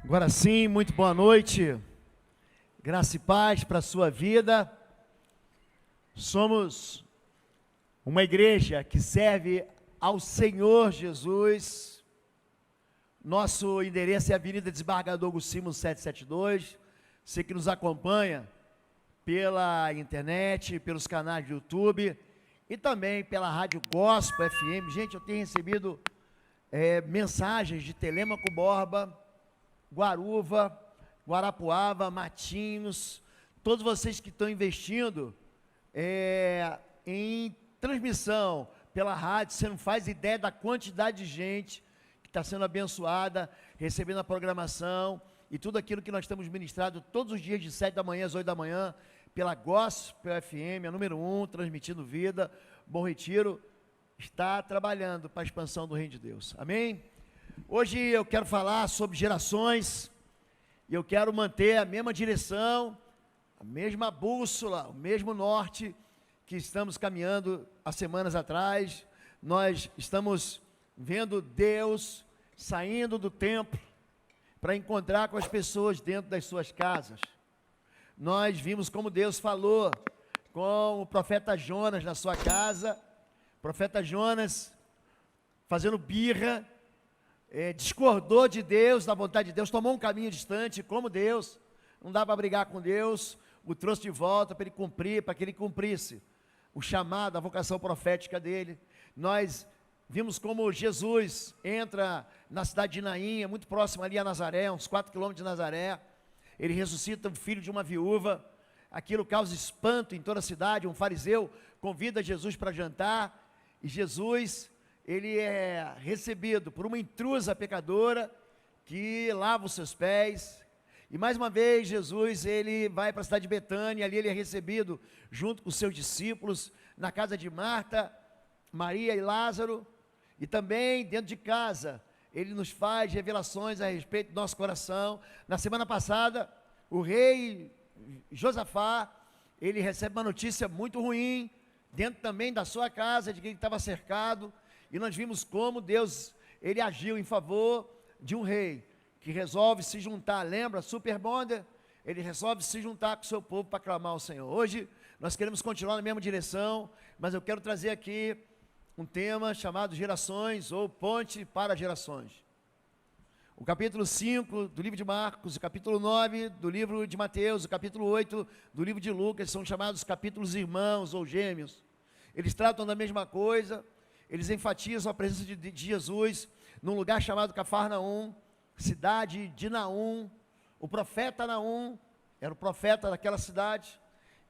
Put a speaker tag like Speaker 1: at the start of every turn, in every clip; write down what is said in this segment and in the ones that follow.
Speaker 1: Agora sim, muito boa noite, graça e paz para a sua vida. Somos uma igreja que serve ao Senhor Jesus. Nosso endereço é a Avenida Desembargador Guscimo 772. Você que nos acompanha pela internet, pelos canais do YouTube e também pela Rádio Gospel FM. Gente, eu tenho recebido mensagens de Telêmaco Borba, Guaruva, Guarapuava, Matinhos, todos vocês que estão investindo em transmissão pela rádio. Você não faz ideia da quantidade de gente que está sendo abençoada, recebendo a programação e tudo aquilo que nós temos ministrado todos os dias de 7 da manhã às 8 da manhã, pela Gospel FM, a número 1, transmitindo vida. Bom Retiro está trabalhando para a expansão do Reino de Deus, amém? Hoje eu quero falar sobre gerações, e eu quero manter a mesma direção, a mesma bússola, o mesmo norte que estamos caminhando há semanas atrás. Nós estamos vendo Deus saindo do templo para encontrar com as pessoas dentro das suas casas. Nós vimos como Deus falou com o profeta Jonas na sua casa, o profeta Jonas fazendo birra, discordou de Deus, da vontade de Deus, tomou um caminho distante, como Deus, não dá para brigar com Deus, o trouxe de volta para ele cumprir, para que ele cumprisse o chamado, a vocação profética dele. Nós vimos como Jesus entra na cidade de Naim, muito próximo ali a Nazaré, uns 4 quilômetros de Nazaré. Ele ressuscita o filho de uma viúva, aquilo causa espanto em toda a cidade. Um fariseu convida Jesus para jantar, e Jesus, ele é recebido por uma intrusa pecadora, que lava os seus pés. E mais uma vez Jesus, ele vai para a cidade de Betânia, ali ele é recebido junto com os seus discípulos, na casa de Marta, Maria e Lázaro. E também dentro de casa, ele nos faz revelações a respeito do nosso coração. Na semana passada, o rei Josafá, ele recebe uma notícia muito ruim, dentro também da sua casa, de que ele estava cercado. E nós vimos como Deus, ele agiu em favor de um rei, que resolve se juntar, lembra, Super Bonder? Ele resolve se juntar com o seu povo para clamar ao Senhor. Hoje, nós queremos continuar na mesma direção, mas eu quero trazer aqui um tema chamado gerações, ou ponte para gerações. O capítulo 5 do livro de Marcos, o capítulo 9 do livro de Mateus, o capítulo 8 do livro de Lucas, são chamados capítulos irmãos ou gêmeos. Eles tratam da mesma coisa. Eles enfatizam a presença de Jesus num lugar chamado Cafarnaum, cidade de Naum. O profeta Naum era o profeta daquela cidade,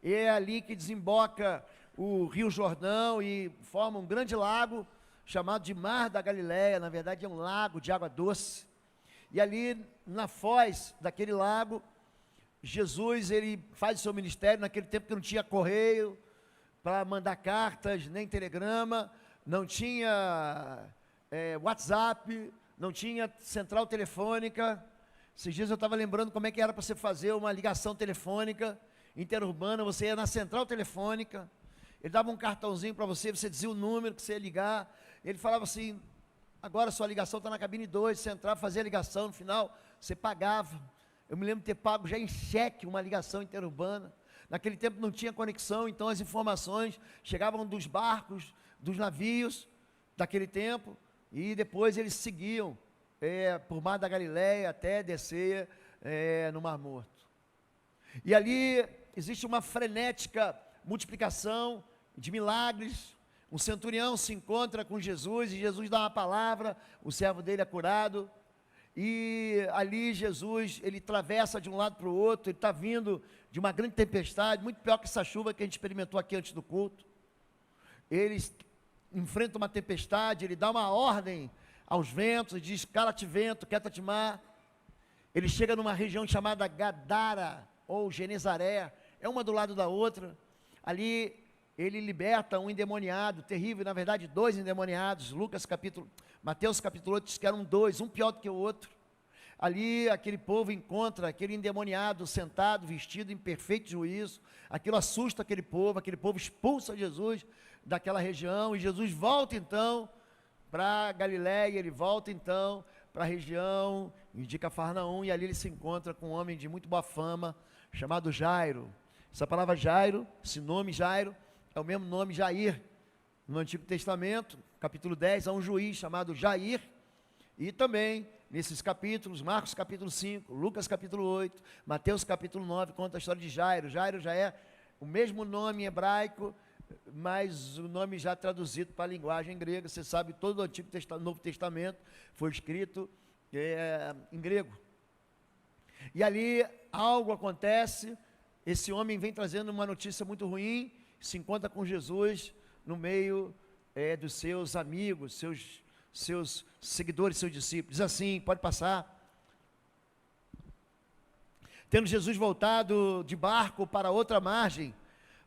Speaker 1: e é ali que desemboca o Rio Jordão e forma um grande lago chamado de Mar da Galileia. Na verdade é um lago de água doce, e ali na foz daquele lago, Jesus, ele faz o seu ministério. Naquele tempo que não tinha correio para mandar cartas, nem telegrama, não tinha WhatsApp, não tinha central telefônica. Esses dias eu estava lembrando como é que era para você fazer uma ligação telefônica interurbana. Você ia na central telefônica, ele dava um cartãozinho para você, você dizia o número que você ia ligar, ele falava assim: agora sua ligação está na cabine 2, você entrava, fazia a ligação, no final você pagava. Eu me lembro de ter pago já em cheque uma ligação interurbana. Naquele tempo não tinha conexão, então as informações chegavam dos barcos, dos navios daquele tempo, e depois eles seguiam por Mar da Galileia até descer no Mar Morto. E ali existe uma frenética multiplicação de milagres. Um centurião se encontra com Jesus, e Jesus dá uma palavra, o servo dele é curado. E ali Jesus, ele atravessa de um lado para o outro. Ele está vindo de uma grande tempestade, muito pior que essa chuva que a gente experimentou aqui antes do culto. Ele enfrenta uma tempestade, ele dá uma ordem aos ventos, diz: cala-te vento, quieta-te mar. Ele chega numa região chamada Gadara, ou Genezaré, é uma do lado da outra. Ali ele liberta um endemoniado terrível, na verdade 2 endemoniados. Mateus capítulo 8 diz que eram 2, um pior do que o outro. Ali aquele povo encontra aquele endemoniado sentado, vestido em perfeito juízo. Aquilo assusta aquele povo expulsa Jesus daquela região, e Jesus volta então para Galiléia, ele volta então para a região de Cafarnaum, e ali ele se encontra com um homem de muito boa fama, chamado Jairo. Essa palavra Jairo, esse nome Jairo, é o mesmo nome Jair. No Antigo Testamento, capítulo 10, há um juiz chamado Jair, e também nesses capítulos, Marcos capítulo 5, Lucas capítulo 8, Mateus capítulo 9, conta a história de Jairo. Jairo já é o mesmo nome em hebraico, mas o nome já traduzido para a linguagem grega. Você sabe, todo o Antigo Novo Testamento foi escrito em grego. E ali algo acontece, esse homem vem trazendo uma notícia muito ruim, se encontra com Jesus no meio dos seus amigos, seus seguidores, seus discípulos. Diz assim, pode passar. Tendo Jesus voltado de barco para outra margem,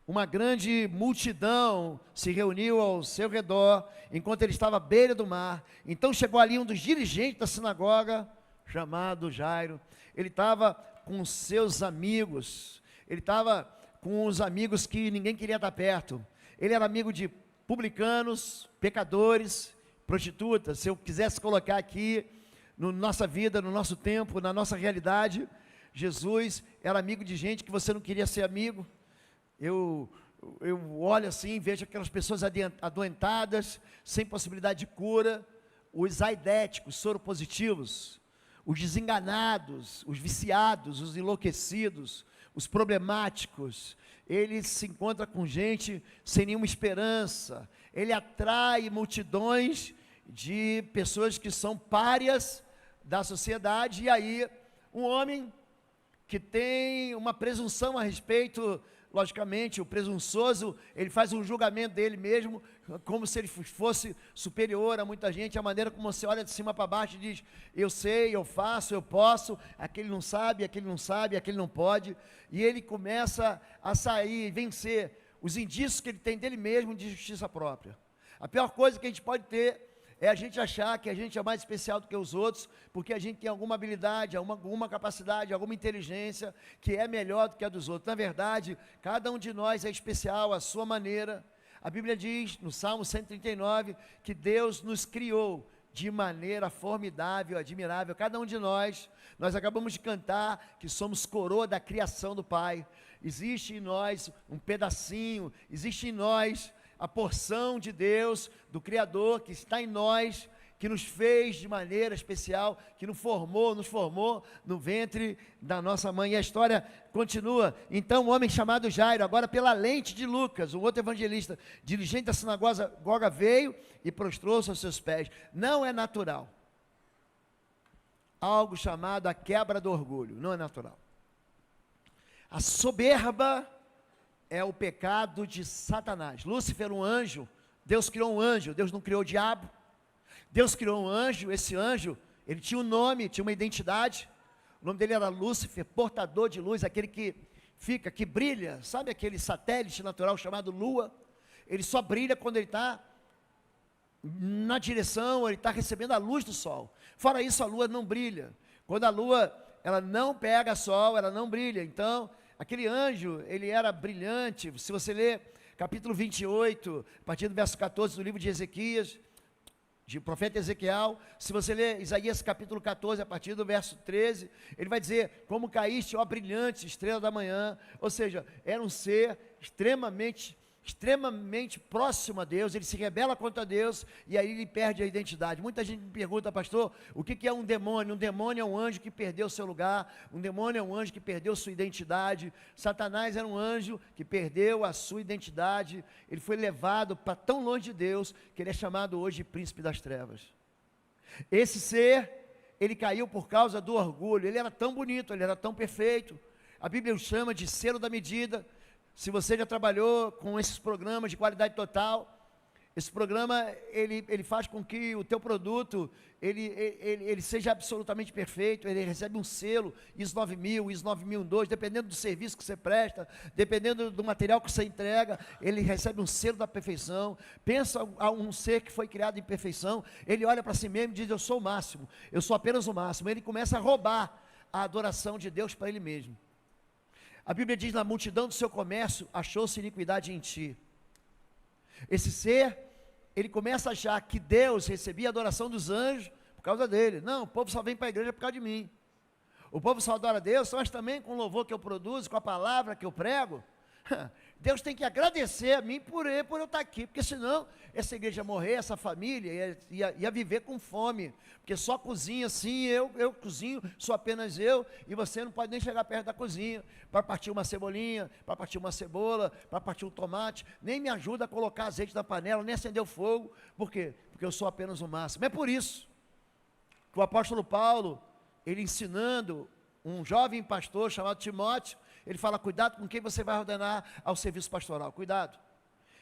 Speaker 1: uma grande multidão se reuniu ao seu redor, enquanto ele estava à beira do mar. Então chegou ali um dos dirigentes da sinagoga, chamado Jairo. Ele estava com seus amigos, ele estava com os amigos que ninguém queria estar perto. Ele era amigo de publicanos, pecadores, prostitutas. Se eu quisesse colocar aqui, na nossa vida, no nosso tempo, na nossa realidade, Jesus era amigo de gente que você não queria ser amigo. Eu olho assim, vejo aquelas pessoas adoentadas, sem possibilidade de cura, os aidéticos, soropositivos, os desenganados, os viciados, os enlouquecidos, os problemáticos. Ele se encontra com gente sem nenhuma esperança. Ele atrai multidões de pessoas que são párias da sociedade. E aí, um homem que tem uma presunção a respeito, logicamente, o presunçoso, ele faz um julgamento dele mesmo, como se ele fosse superior a muita gente. A maneira como você olha de cima para baixo e diz, eu sei, eu faço, eu posso, aquele não sabe, aquele não sabe, aquele não pode, e ele começa a sair, vencer os indícios que ele tem dele mesmo de justiça própria. A pior coisa que a gente pode ter é a gente achar que a gente é mais especial do que os outros, porque a gente tem alguma habilidade, alguma capacidade, alguma inteligência, que é melhor do que a dos outros. Na verdade, cada um de nós é especial à sua maneira. A Bíblia diz, no Salmo 139, que Deus nos criou de maneira formidável, admirável. Cada um de nós acabamos de cantar que somos coroa da criação do Pai. Existe em nós um pedacinho, existe em nós a porção de Deus, do Criador, que está em nós, que nos fez de maneira especial, que nos formou no ventre da nossa mãe. E a história continua. Então um homem chamado Jairo, agora pela lente de Lucas, um outro evangelista, dirigente da sinagoga, veio e prostrou-se aos seus pés. Não é natural. Algo chamado a quebra do orgulho, não é natural. A soberba é o pecado de Satanás. Lúcifer, um anjo, Deus criou um anjo, Deus não criou o diabo. Deus criou um anjo, esse anjo, ele tinha um nome, tinha uma identidade. O nome dele era Lúcifer, portador de luz, aquele que fica, que brilha. Sabe aquele satélite natural chamado Lua? Ele só brilha quando ele está na direção, ele está recebendo a luz do sol. Fora isso, a lua não brilha. Quando a lua, ela não pega sol, ela não brilha. Então, aquele anjo, ele era brilhante. Se você ler capítulo 28, a partir do verso 14 do livro de Ezequias, de profeta Ezequiel, se você ler Isaías capítulo 14, a partir do verso 13, ele vai dizer, como caíste, ó brilhante estrela da manhã. Ou seja, era um ser extremamente próximo a Deus. Ele se rebela contra Deus, e aí ele perde a identidade. Muita gente me pergunta, pastor, o que é um demônio? Um demônio é um anjo que perdeu seu lugar, um demônio é um anjo que perdeu sua identidade. Satanás era um anjo que perdeu a sua identidade, ele foi levado para tão longe de Deus, que ele é chamado hoje de príncipe das trevas. Esse ser, ele caiu por causa do orgulho. Ele era tão bonito, ele era tão perfeito, a Bíblia o chama de selo da medida. Se você já trabalhou com esses programas de qualidade total, esse programa, ele faz com que o teu produto, ele seja absolutamente perfeito. Ele recebe um selo, ISO 9000, ISO 9002, dependendo do serviço que você presta, dependendo do material que você entrega, ele recebe um selo da perfeição. Pensa a um ser que foi criado em perfeição, ele olha para si mesmo e diz, eu sou o máximo, eu sou apenas o máximo. Ele começa a roubar a adoração de Deus para ele mesmo. A Bíblia diz, na multidão do seu comércio, achou-se iniquidade em ti. Esse ser, ele começa a achar que Deus recebia a adoração dos anjos, por causa dele. Não, o povo só vem para a igreja por causa de mim. O povo só adora a Deus, mas também com o louvor que eu produzo, com a palavra que eu prego. Deus tem que agradecer a mim por eu estar aqui, porque senão essa igreja ia morrer, essa família ia viver com fome, porque só cozinha assim, eu cozinho, sou apenas eu, e você não pode nem chegar perto da cozinha, para partir uma cebolinha, para partir uma cebola, para partir um tomate, nem me ajuda a colocar azeite na panela, nem acender o fogo. Por quê? Porque eu sou apenas o máximo. É por isso que o apóstolo Paulo, ele ensinando um jovem pastor chamado Timóteo, ele fala, cuidado com quem você vai ordenar ao serviço pastoral, cuidado.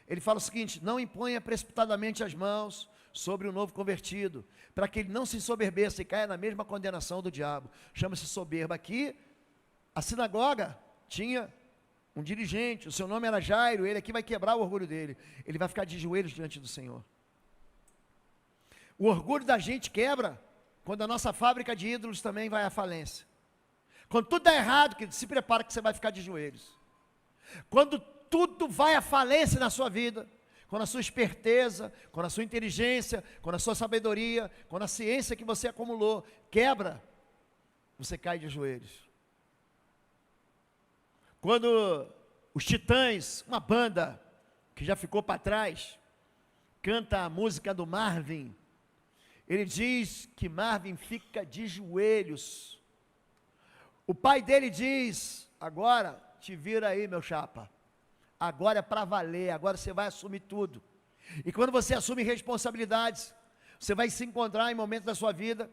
Speaker 1: Ele fala o seguinte, não imponha precipitadamente as mãos sobre o novo convertido, para que ele não se ensoberbeça e caia na mesma condenação do diabo. Chama-se soberba. Aqui, a sinagoga tinha um dirigente, o seu nome era Jairo, ele aqui vai quebrar o orgulho dele, ele vai ficar de joelhos diante do Senhor. O orgulho da gente quebra quando a nossa fábrica de ídolos também vai à falência. Quando tudo dá errado, que se prepara que você vai ficar de joelhos. Quando tudo vai à falência na sua vida, quando a sua esperteza, quando a sua inteligência, quando a sua sabedoria, quando a ciência que você acumulou quebra, você cai de joelhos. Quando os Titãs, uma banda que já ficou para trás, canta a música do Marvin, ele diz que Marvin fica de joelhos. O pai dele diz, agora te vira aí, meu chapa, agora é para valer, agora você vai assumir tudo. E quando você assume responsabilidades, você vai se encontrar em momentos da sua vida,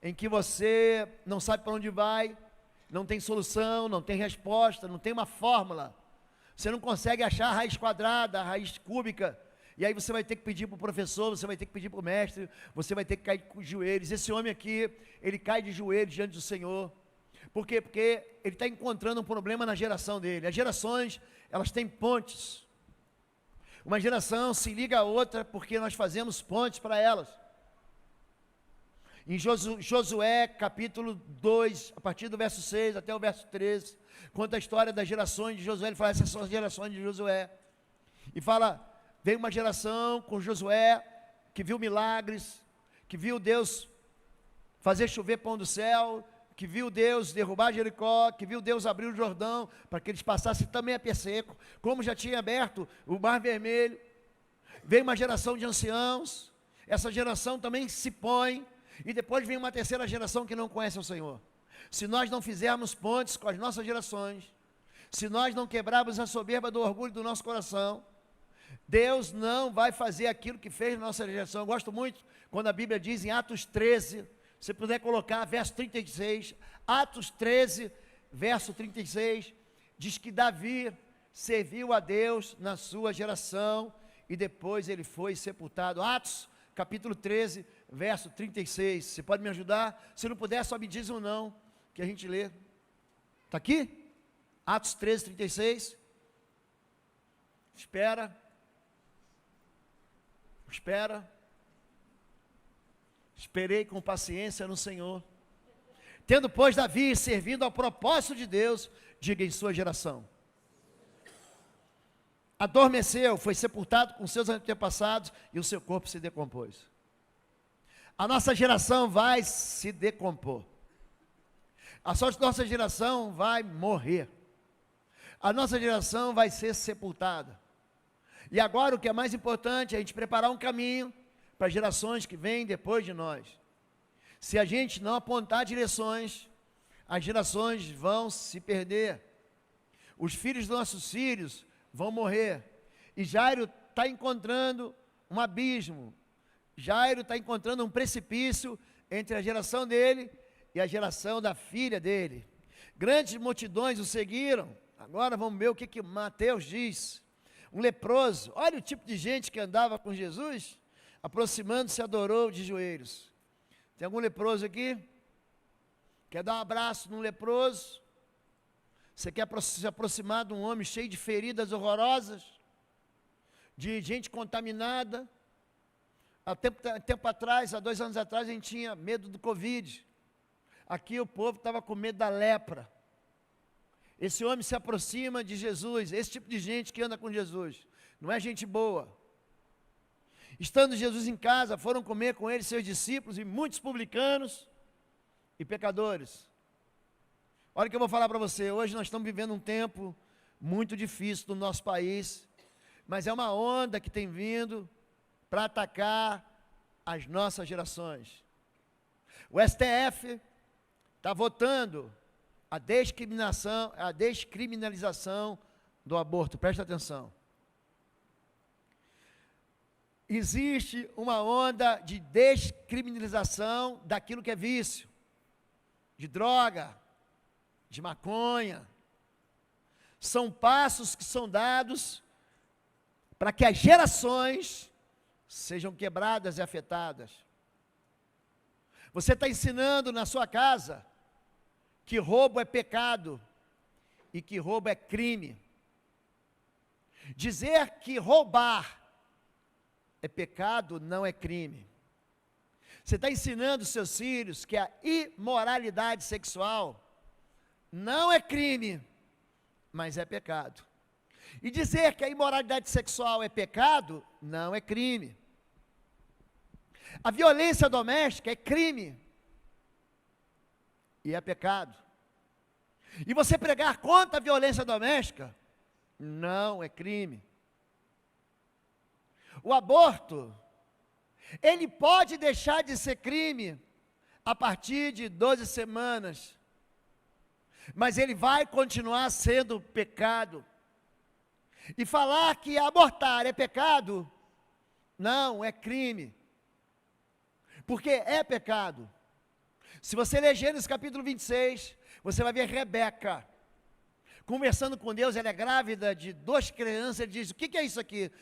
Speaker 1: em que você não sabe para onde vai, não tem solução, não tem resposta, não tem uma fórmula, você não consegue achar a raiz quadrada, a raiz cúbica, e aí você vai ter que pedir para o professor, você vai ter que pedir para o mestre, você vai ter que cair com os joelhos. Esse homem aqui, ele cai de joelhos diante do Senhor. Por quê? Porque ele está encontrando um problema na geração dele. As gerações, elas têm pontes. Uma geração se liga a outra porque nós fazemos pontes para elas. Em Josué, capítulo 2, a partir do verso 6 até o verso 13, conta a história das gerações de Josué. Ele fala, essas são as gerações de Josué. E fala, veio uma geração com Josué, que viu milagres, que viu Deus fazer chover pão do céu, que viu Deus derrubar Jericó, que viu Deus abrir o Jordão, para que eles passassem também a pé seco, como já tinha aberto o Mar Vermelho. Veio uma geração de anciãos, essa geração também se põe, e depois vem uma terceira geração que não conhece o Senhor. Se nós não fizermos pontes com as nossas gerações, se nós não quebrarmos a soberba do orgulho do nosso coração, Deus não vai fazer aquilo que fez na nossa geração. Eu gosto muito quando a Bíblia diz em Atos 13, se puder colocar, verso 36, Atos 13, verso 36, diz que Davi serviu a Deus na sua geração, e depois ele foi sepultado. Atos, capítulo 13, verso 36, você pode me ajudar? Se não puder, só me diz um não, que a gente lê. Está aqui? Atos 13, 36, espera, esperei com paciência no Senhor, tendo pois Davi servido ao propósito de Deus, diga em sua geração, adormeceu, foi sepultado com seus antepassados, e o seu corpo se decompôs. A nossa geração vai se decompor, a nossa geração vai morrer, a nossa geração vai ser sepultada. E agora o que é mais importante é a gente preparar um caminho para as gerações que vêm depois de nós. Se a gente não apontar direções, as gerações vão se perder. Os filhos dos nossos filhos vão morrer. E Jairo está encontrando um abismo. Jairo está encontrando um precipício entre a geração dele e a geração da filha dele. Grandes multidões o seguiram. Agora vamos ver o que Mateus diz. Um leproso, olha o tipo de gente que andava com Jesus, aproximando-se, adorou de joelhos. Tem algum leproso aqui? Quer dar um abraço num leproso? Você quer se aproximar de um homem cheio de feridas horrorosas? De gente contaminada? Há tempo atrás, há 2 anos atrás, a gente tinha medo do Covid. Aqui o povo estava com medo da lepra. Esse homem se aproxima de Jesus, esse tipo de gente que anda com Jesus, não é gente boa. Estando Jesus em casa, foram comer com ele seus discípulos e muitos publicanos e pecadores. Olha o que eu vou falar para você. Hoje nós estamos vivendo um tempo muito difícil no nosso país, mas é uma onda que tem vindo para atacar as nossas gerações. O STF está votando a descriminalização do aborto. Presta atenção. Existe uma onda de descriminalização daquilo que é vício, de droga, de maconha. São passos que são dados para que as gerações sejam quebradas e afetadas. Você está ensinando na sua casa que roubo é pecado e que roubo é crime. Dizer que roubar é pecado não é crime. Você está ensinando seus filhos que a imoralidade sexual não é crime, mas é pecado. E dizer que a imoralidade sexual é pecado não é crime. A violência doméstica é crime e é pecado. E você pregar contra a violência doméstica não é crime. O aborto, ele pode deixar de ser crime a partir de 12 semanas, mas ele vai continuar sendo pecado. E falar que abortar é pecado, não, é crime, porque é pecado. Se você ler Gênesis capítulo 26, você vai ver Rebeca conversando com Deus. Ela é grávida de 2 crianças, ele diz: o que é isso aqui?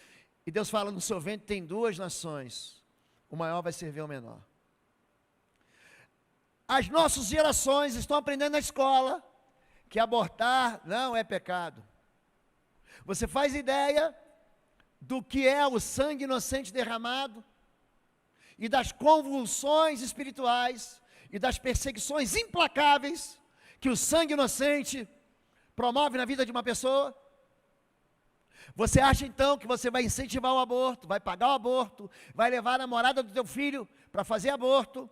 Speaker 1: E Deus fala: no seu ventre tem 2 nações, o maior vai servir ao menor. As nossas gerações estão aprendendo na escola que abortar não é pecado. Você faz ideia do que é o sangue inocente derramado, e das convulsões espirituais, e das perseguições implacáveis que o sangue inocente promove na vida de uma pessoa? Você acha então que você vai incentivar o aborto, vai pagar o aborto, vai levar a namorada do teu filho para fazer aborto?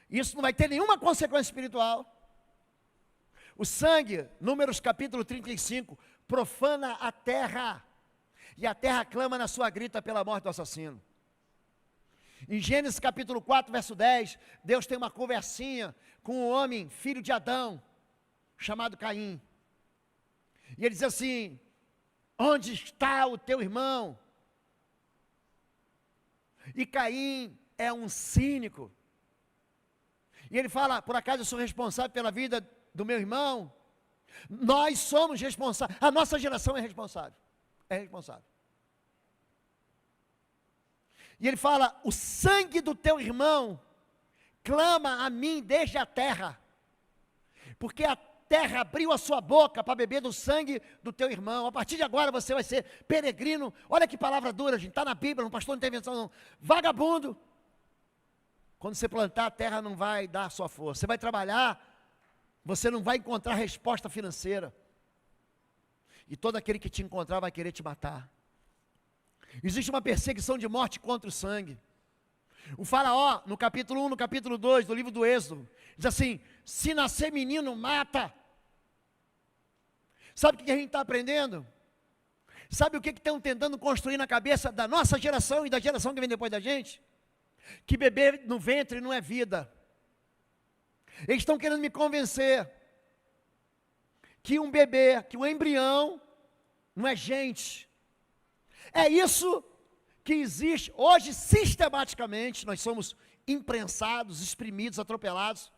Speaker 1: Isso não vai ter nenhuma consequência espiritual. O sangue, Números capítulo 35, profana a terra, e a terra clama na sua grita pela morte do assassino. Em Gênesis capítulo 4, verso 10, Deus tem uma conversinha com um homem, filho de Adão, chamado Caim. E ele diz assim: onde está o teu irmão? E Caim é um cínico. E ele fala: por acaso eu sou responsável pela vida do meu irmão? Nós somos responsáveis, a nossa geração é responsável. É responsável. E ele fala: o sangue do teu irmão clama a mim desde a terra, porque a terra abriu a sua boca para beber do sangue do teu irmão. A partir de agora você vai ser peregrino. Olha que palavra dura, gente, está na Bíblia, não pastor, não tem invenção não. Vagabundo. Quando você plantar, a terra não vai dar a sua força. Você vai trabalhar, você não vai encontrar resposta financeira. E todo aquele que te encontrar vai querer te matar. Existe uma perseguição de morte contra o sangue. O faraó, no capítulo 1, no capítulo 2 do livro do Êxodo, diz assim: se nascer menino, mata. Sabe o que a gente está aprendendo? Sabe o que estão tentando construir na cabeça da nossa geração e da geração que vem depois da gente? Que beber no ventre não é vida. Eles estão querendo me convencer que um bebê, que um embrião, não é gente. É isso que existe hoje sistematicamente. Nós somos imprensados, exprimidos, atropelados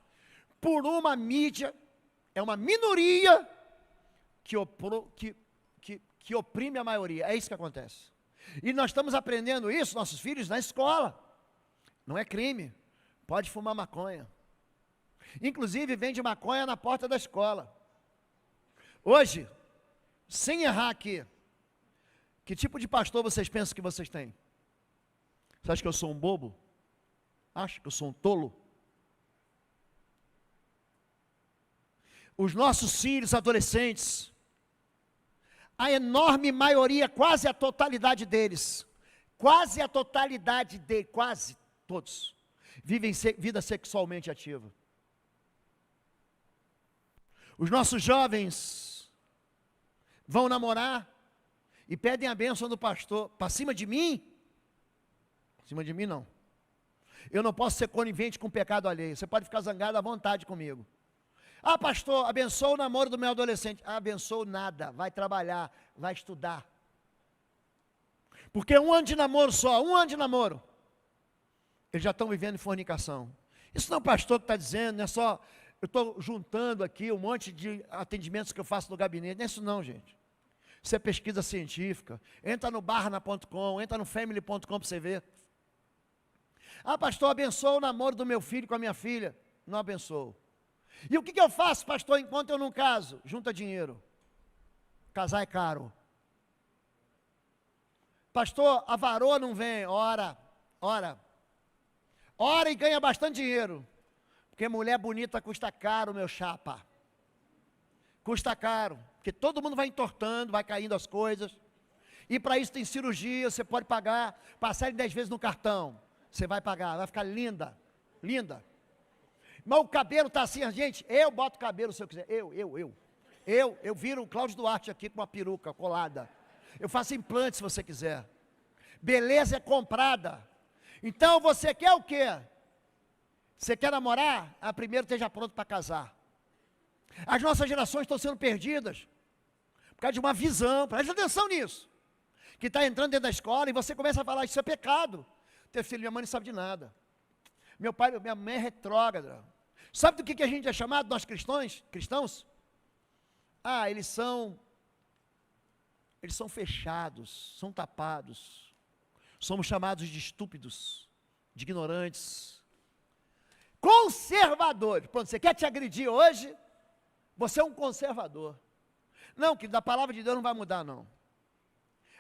Speaker 1: por uma mídia, é uma minoria que oprime a maioria. É isso que acontece. E nós estamos aprendendo isso, nossos filhos, na escola. Não é crime, pode fumar maconha. Inclusive vende maconha na porta da escola. Hoje, sem errar aqui, que tipo de pastor vocês pensam que vocês têm? Você acha que eu sou um bobo? Acha que eu sou um tolo? Os nossos filhos adolescentes, a enorme maioria, quase a totalidade deles, quase a totalidade de, quase todos, vivem vida sexualmente ativa. Os nossos jovens vão namorar e pedem a bênção do pastor. Para cima de mim? Para cima de mim não. Eu não posso ser conivente com o pecado alheio. Você pode ficar zangado à vontade comigo. Ah, pastor, abençoa o namoro do meu adolescente. Ah, abençoa nada, vai trabalhar, vai estudar. Porque um ano de namoro só, eles já estão vivendo em fornicação. Isso não é o pastor que está dizendo, não é só, eu estou juntando aqui um monte de atendimentos que eu faço no gabinete. Não é isso não, gente. Isso é pesquisa científica. Entra no barna.com, entra no family.com para você ver. Ah, pastor, abençoa o namoro do meu filho com a minha filha. Não abençoo. E o que eu faço, pastor, enquanto eu não caso? Junta dinheiro. Casar é caro. Pastor, a varoa não vem. Ora e ganha bastante dinheiro. Porque mulher bonita custa caro, meu chapa. Custa caro. Porque todo mundo vai entortando, vai caindo as coisas. E para isso tem cirurgia, você pode pagar, passar ele 10 vezes no cartão. Você vai pagar, vai ficar linda, linda. Mas o cabelo está assim, gente, eu boto cabelo se eu quiser, eu viro o Cláudio Duarte aqui com uma peruca colada. Eu faço implante se você quiser. Beleza é comprada. Então você quer o quê? Você quer namorar? Ah, primeiro esteja pronto para casar. As nossas gerações estão sendo perdidas por causa de uma visão, preste atenção nisso. Que está entrando dentro da escola e você começa a falar, isso é pecado. Teu filho, minha mãe não sabe de nada. Meu pai, minha mãe é retrógrada. Sabe do que a gente é chamado, nós cristãos? Ah, eles são fechados, são tapados. Somos chamados de estúpidos, de ignorantes, conservadores. Pronto, você quer te agredir hoje? Você é um conservador. Não, que da palavra de Deus não vai mudar, não.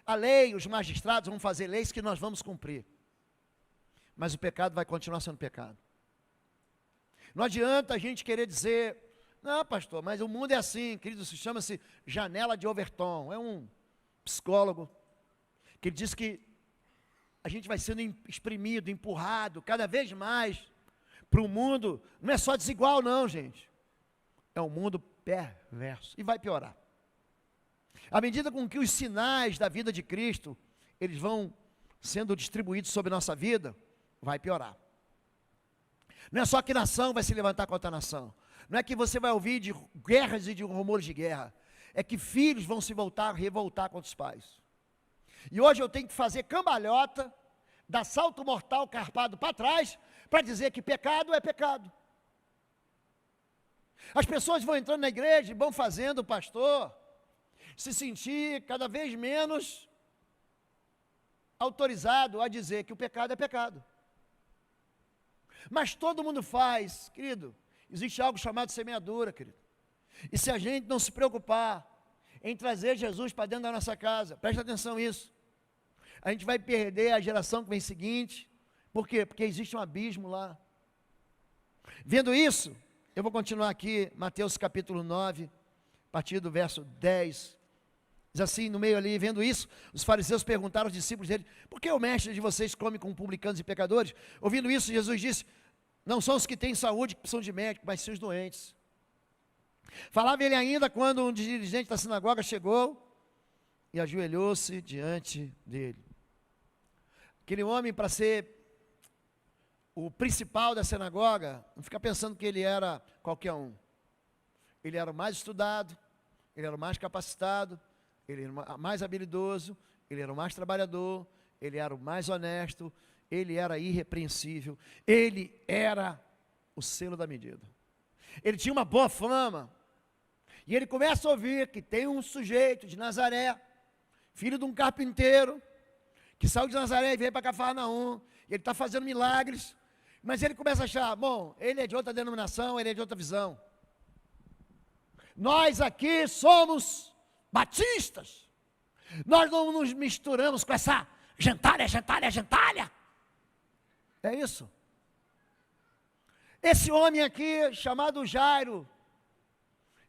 Speaker 1: A lei, os magistrados vão fazer leis que nós vamos cumprir. Mas o pecado vai continuar sendo pecado. Não adianta a gente querer dizer, não, pastor, mas o mundo é assim, querido, isso chama-se Janela de Overton. É um psicólogo que ele diz que a gente vai sendo exprimido, empurrado cada vez mais para um mundo, não é só desigual não, gente. É um mundo perverso e vai piorar. À medida com que os sinais da vida de Cristo, eles vão sendo distribuídos sobre nossa vida, vai piorar. Não é só que nação vai se levantar contra a nação. Não é que você vai ouvir de guerras e de rumores de guerra. É que filhos vão se revoltar contra os pais. E hoje eu tenho que fazer cambalhota, dar salto mortal carpado para trás, para dizer que pecado é pecado. As pessoas vão entrando na igreja e vão fazendo o pastor se sentir cada vez menos autorizado a dizer que o pecado é pecado. Mas todo mundo faz, querido. Existe algo chamado semeadura, querido. E se a gente não se preocupar em trazer Jesus para dentro da nossa casa, presta atenção nisso, a gente vai perder a geração que vem seguinte. Por quê? Porque existe um abismo lá. Vendo isso, eu vou continuar aqui, Mateus capítulo 9, a partir do verso 10. Diz assim, no meio ali, vendo isso, os fariseus perguntaram aos discípulos dele, por que o mestre de vocês come com publicanos e pecadores? Ouvindo isso, Jesus disse, não são os que têm saúde que precisam de médico, mas sim os doentes. Falava ele ainda quando um dirigente da sinagoga chegou e ajoelhou-se diante dele. Aquele homem, para ser o principal da sinagoga, não fica pensando que ele era qualquer um. Ele era o mais estudado, ele era o mais capacitado, ele era o mais habilidoso, ele era o mais trabalhador, ele era o mais honesto, ele era irrepreensível, ele era o selo da medida. Ele tinha uma boa fama, e ele começa a ouvir que tem um sujeito de Nazaré, filho de um carpinteiro, que saiu de Nazaré e veio para Cafarnaum, e ele está fazendo milagres, mas ele começa a achar, bom, ele é de outra denominação, ele é de outra visão. Nós aqui somos batistas, nós não nos misturamos com essa gentalha. É isso. Esse homem aqui, chamado Jairo,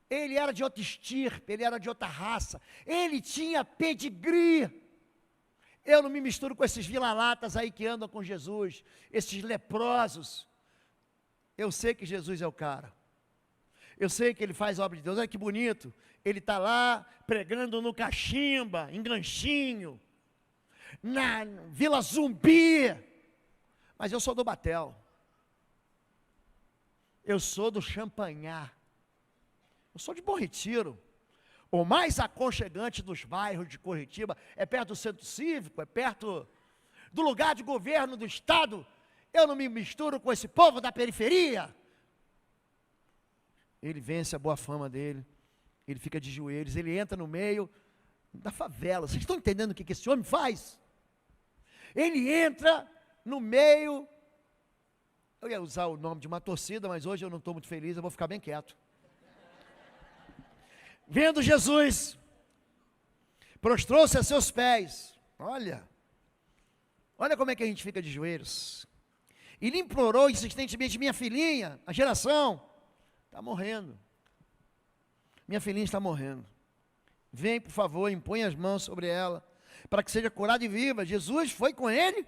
Speaker 1: ele era de outra estirpe, ele era de outra raça, ele tinha pedigree, Eu não me misturo com esses vira-latas aí que andam com Jesus, esses leprosos. Eu sei que Jesus é o cara. Eu sei que ele faz a obra de Deus. Olha que bonito. Ele está lá pregando no Cachimba, em Ganchinho, na Vila Zumbi. Mas eu sou do Batel. Eu sou do Champanhar. Eu sou de Bom Retiro. O mais aconchegante dos bairros de Curitiba. É perto do Centro Cívico, é perto do lugar de governo do Estado. Eu não me misturo com esse povo da periferia. Ele vence a boa fama dele, ele fica de joelhos, ele entra no meio da favela. Vocês estão entendendo o que esse homem faz? Ele entra no meio, eu ia usar o nome de uma torcida, mas hoje eu não estou muito feliz, eu vou ficar bem quieto. Vendo Jesus, prostrou-se a seus pés. Olha como é que a gente fica de joelhos. E lhe implorou insistentemente: minha filhinha, a geração, está morrendo. Minha filhinha está morrendo. Vem, por favor, impõe as mãos sobre ela, para que seja curada e viva. Jesus foi com ele.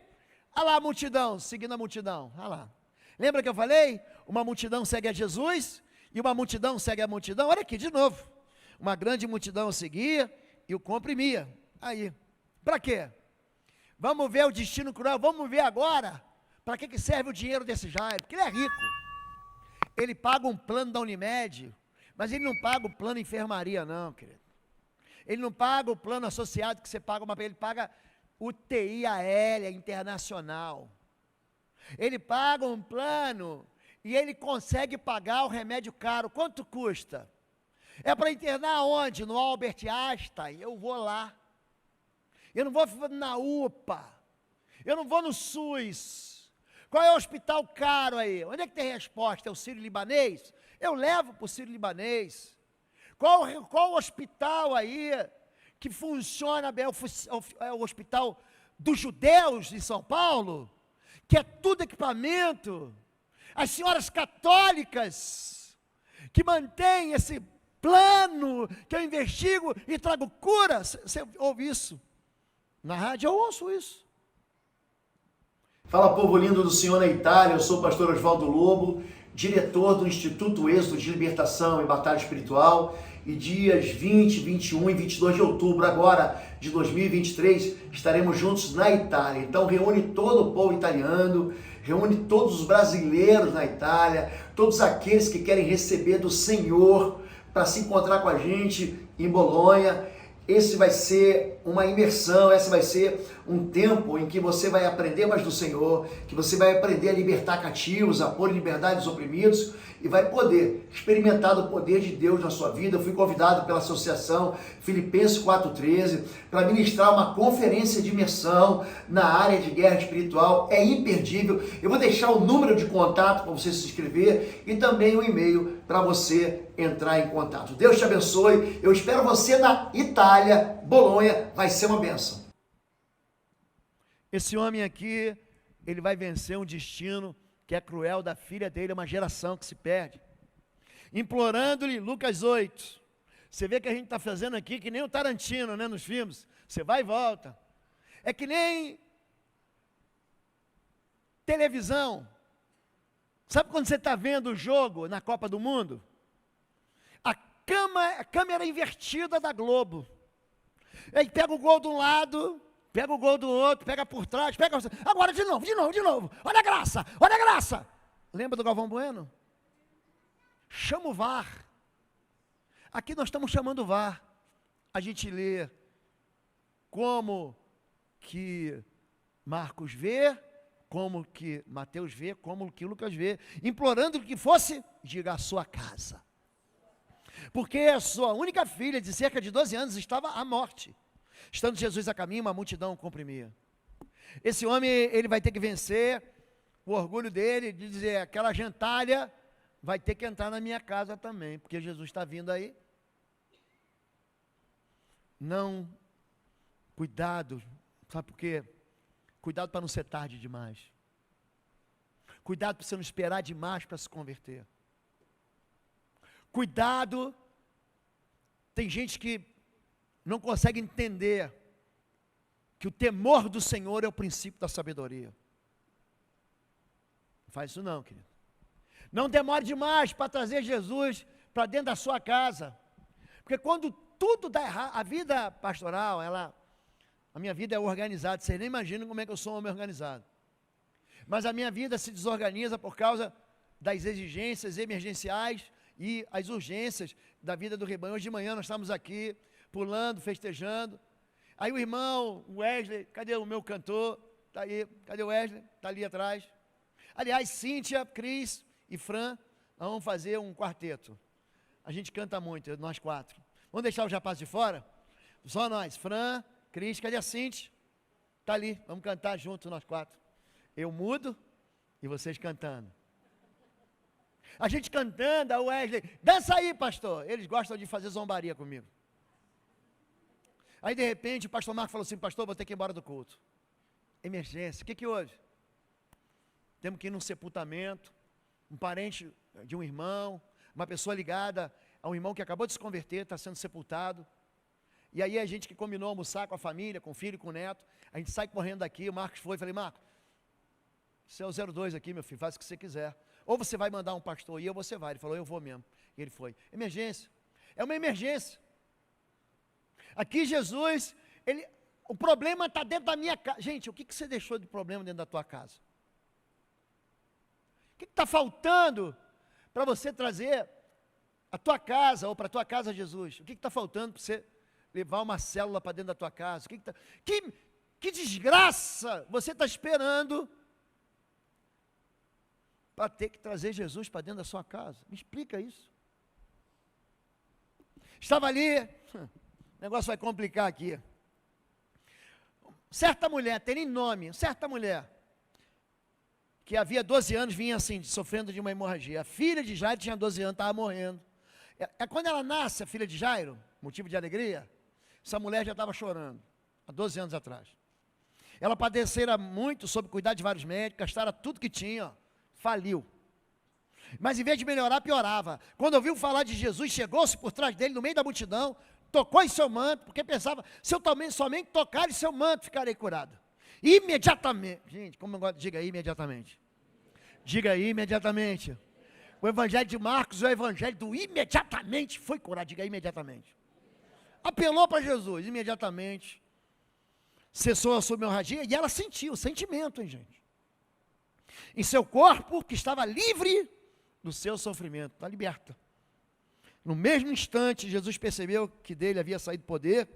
Speaker 1: Olha lá a multidão, seguindo a multidão. Olha lá. Lembra que eu falei? Uma multidão segue a Jesus, e uma multidão segue a multidão. Olha aqui, de novo. Uma grande multidão o seguia e o comprimia. Aí, para quê? Vamos ver o destino cruel, vamos ver agora, para que serve o dinheiro desse Jairo, porque ele é rico. Ele paga um plano da Unimed, mas ele não paga o plano enfermaria não, querido. Ele não paga o plano associado que você paga ele paga UTI aérea internacional. Ele paga um plano e ele consegue pagar o remédio caro. Quanto custa? É para internar onde? No Albert Einstein. Eu vou lá. Eu não vou na UPA. Eu não vou no SUS. Qual é o hospital caro aí? Onde é que tem resposta? É o Sírio-Libanês? Eu levo para o Sírio-Libanês. Qual hospital aí que funciona bem? É o hospital dos judeus em São Paulo? Que é tudo equipamento. As senhoras católicas que mantêm esse plano que eu investigo e trago cura. Você ouve isso? Na rádio eu ouço isso.
Speaker 2: Fala, povo lindo do Senhor na Itália, eu sou o pastor Oswaldo Lobo, diretor do Instituto Êxodo de Libertação e Batalha Espiritual, e dias 20, 21 e 22 de outubro agora de 2023 estaremos juntos na Itália. Então reúne todo o povo italiano, reúne todos os brasileiros na Itália, todos aqueles que querem receber do Senhor para se encontrar com a gente em Bolonha. Esse vai ser uma imersão, esse vai ser um tempo em que você vai aprender mais do Senhor, que você vai aprender a libertar cativos, a pôr em liberdade os oprimidos e vai poder experimentar do poder de Deus na sua vida. Eu fui convidado pela associação Filipenses 4:13 para ministrar uma conferência de imersão na área de guerra espiritual. É imperdível. Eu vou deixar o número de contato para você se inscrever e também o e-mail para você entrar em contato. Deus te abençoe. Eu espero você na Itália, Bolonha. Vai ser uma bênção.
Speaker 1: Esse homem aqui, ele vai vencer um destino que é cruel da filha dele, uma geração que se perde. Implorando-lhe, Lucas 8. Você vê que a gente está fazendo aqui que nem o Tarantino, né, nos filmes. Você vai e volta. É que nem televisão. Sabe quando você está vendo o jogo na Copa do Mundo? A câmera invertida da Globo. Aí pega o gol de um lado, pega o gol do outro, pega por trás, pega... Agora de novo. Olha a graça. Lembra do Galvão Bueno? Chama o VAR. Aqui nós estamos chamando o VAR. A gente lê como que Marcos vê, como que Mateus vê, como que Lucas vê, implorando que fosse, diga, a sua casa. Porque a sua única filha, de cerca de 12 anos, estava à morte. Estando Jesus a caminho, uma multidão o comprimia. Esse homem, ele vai ter que vencer o orgulho dele, de dizer, aquela gentalha vai ter que entrar na minha casa também, porque Jesus está vindo aí. Não, cuidado, sabe por quê? Cuidado para não ser tarde demais. Cuidado para você não esperar demais para se converter. Cuidado, tem gente que não consegue entender que o temor do Senhor é o princípio da sabedoria. Não faz isso não, querido. Não demore demais para trazer Jesus para dentro da sua casa. Porque quando tudo dá errado, a vida pastoral, a minha vida é organizada. Vocês nem imaginam como é que eu sou um homem organizado. Mas a minha vida se desorganiza por causa das exigências emergenciais e as urgências da vida do rebanho. Hoje de manhã nós estamos aqui, pulando, festejando. Aí o irmão Wesley, cadê o meu cantor? Está aí, cadê o Wesley? Está ali atrás. Aliás, Cíntia, Cris e Fran, nós vamos fazer um quarteto. A gente canta muito, nós quatro. Vamos deixar o rapazes de fora? Só nós, Fran, Cris, cadê a Cíntia? Está ali, vamos cantar junto nós quatro. Eu mudo e vocês cantando. A gente cantando, a Wesley, dança aí, pastor. Eles gostam de fazer zombaria comigo. Aí de repente o pastor Marco falou assim: pastor, vou ter que ir embora do culto. Emergência, o que houve? Temos que ir num sepultamento, um parente de um irmão, uma pessoa ligada a um irmão que acabou de se converter, está sendo sepultado. E aí a gente que combinou almoçar com a família, com o filho e com o neto, a gente sai correndo daqui, o Marcos foi, falei: Marcos, você é o 02 aqui, meu filho, faz o que você quiser. Ou você vai mandar um pastor ir, ou você vai. Ele falou: eu vou mesmo. E ele foi. Emergência. É uma emergência. Aqui Jesus, o problema está dentro da minha casa. Gente, o que você deixou de problema dentro da tua casa? O que está faltando para você trazer a tua casa, ou para a tua casa Jesus? O que está faltando para você levar uma célula para dentro da tua casa? Que desgraça você está esperando para ter que trazer Jesus para dentro da sua casa? Me explica isso. Estava ali, o negócio vai complicar aqui. Certa mulher, tem nem nome, certa mulher, que havia 12 anos vinha assim, sofrendo de uma hemorragia. A filha de Jairo tinha 12 anos, estava morrendo. Quando ela nasce, a filha de Jairo, motivo de alegria, essa mulher já estava chorando, há 12 anos atrás. Ela padecera muito, sob cuidado de vários médicos, gastara tudo que tinha, faliu. Mas em vez de melhorar, piorava. Quando ouviu falar de Jesus, chegou-se por trás dele, no meio da multidão, tocou em seu manto, porque pensava: se eu somente tocar em seu manto, ficarei curado. Imediatamente, gente, como eu gosto, diga aí imediatamente. Diga aí imediatamente. O evangelho de Marcos é o evangelho do imediatamente, foi curado, diga aí imediatamente. Apelou para Jesus, imediatamente, cessou a sua hemorragia, e ela sentiu, o sentimento, hein, gente? Em seu corpo, que estava livre do seu sofrimento, está liberta. No mesmo instante, Jesus percebeu que dele havia saído poder,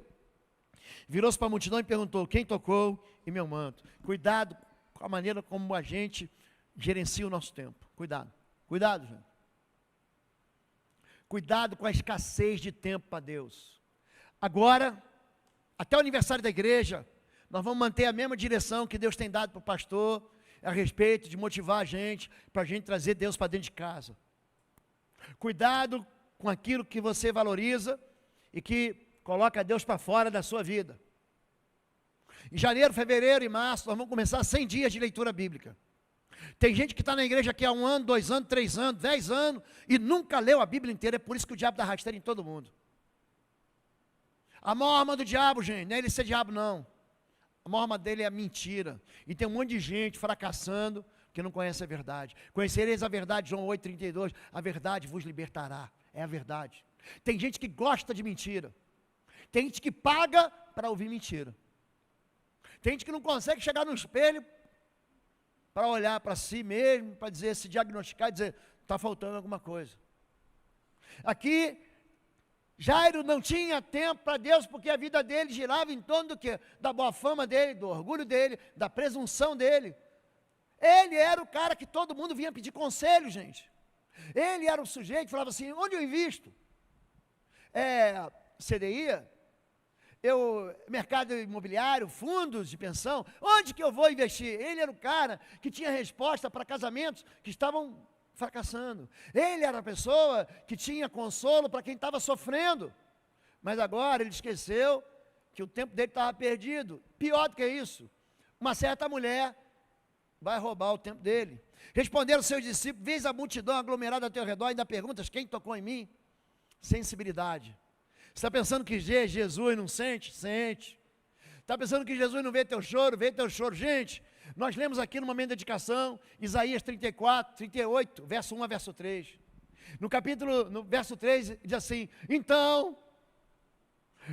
Speaker 1: virou-se para a multidão e perguntou: quem tocou em meu manto? Cuidado com a maneira como a gente gerencia o nosso tempo. Cuidado, cuidado, gente. Cuidado com a escassez de tempo para Deus. Agora, até o aniversário da igreja, nós vamos manter a mesma direção que Deus tem dado para o pastor, a respeito de motivar a gente, para a gente trazer Deus para dentro de casa. Cuidado com aquilo que você valoriza e que coloca Deus para fora da sua vida. Em janeiro, fevereiro e março, nós vamos começar 100 dias de leitura bíblica. Tem gente que está na igreja aqui há 1 ano, 2 anos, 3 anos, 10 anos, e nunca leu a Bíblia inteira. É por isso que o diabo dá rasteira em todo mundo. A maior arma do diabo, gente, não é ele ser diabo, não. A maior arma dele é a mentira. E tem um monte de gente fracassando que não conhece a verdade. Conhecereis a verdade, João 8,32. A verdade vos libertará. É a verdade. Tem gente que gosta de mentira. Tem gente que paga para ouvir mentira. Tem gente que não consegue chegar no espelho para olhar para si mesmo, para dizer, se diagnosticar e dizer: está faltando alguma coisa. Aqui, Jairo não tinha tempo para Deus, porque a vida dele girava em torno do quê? Da boa fama dele, do orgulho dele, da presunção dele. Ele era o cara que todo mundo vinha pedir conselho, gente. Ele era o sujeito que falava assim: onde eu invisto? CDI? Mercado imobiliário, fundos de pensão, onde que eu vou investir? Ele era o cara que tinha resposta para casamentos que estavam fracassando. Ele era a pessoa que tinha consolo para quem estava sofrendo. Mas agora ele esqueceu que o tempo dele estava perdido. Pior do que isso, uma certa mulher vai roubar o tempo dele. Responderam seus discípulos: vês a multidão aglomerada ao teu redor, ainda perguntas: quem tocou em mim? Sensibilidade. Você está pensando que Jesus não sente? Sente. Está pensando que Jesus não vê teu choro? Vê teu choro. Gente, nós lemos aqui no momento de dedicação, Isaías 34, 38, verso 1 a verso 3. No verso 3, diz assim: então,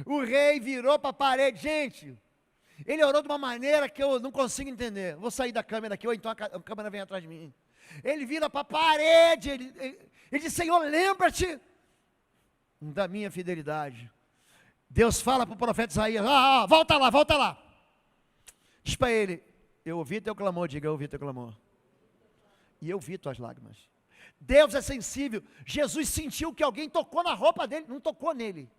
Speaker 1: o rei virou para a parede. Gente, ele orou de uma maneira que eu não consigo entender. Vou sair da câmera aqui, ou então a câmera vem atrás de mim. Ele vira para a parede, ele diz: Senhor, lembra-te da minha fidelidade. Deus fala para o profeta Isaías: volta lá. Diz para ele: eu ouvi teu clamor. Diga: eu ouvi teu clamor. E eu vi tuas lágrimas. Deus é sensível. Jesus sentiu que alguém tocou na roupa dele, não tocou nele.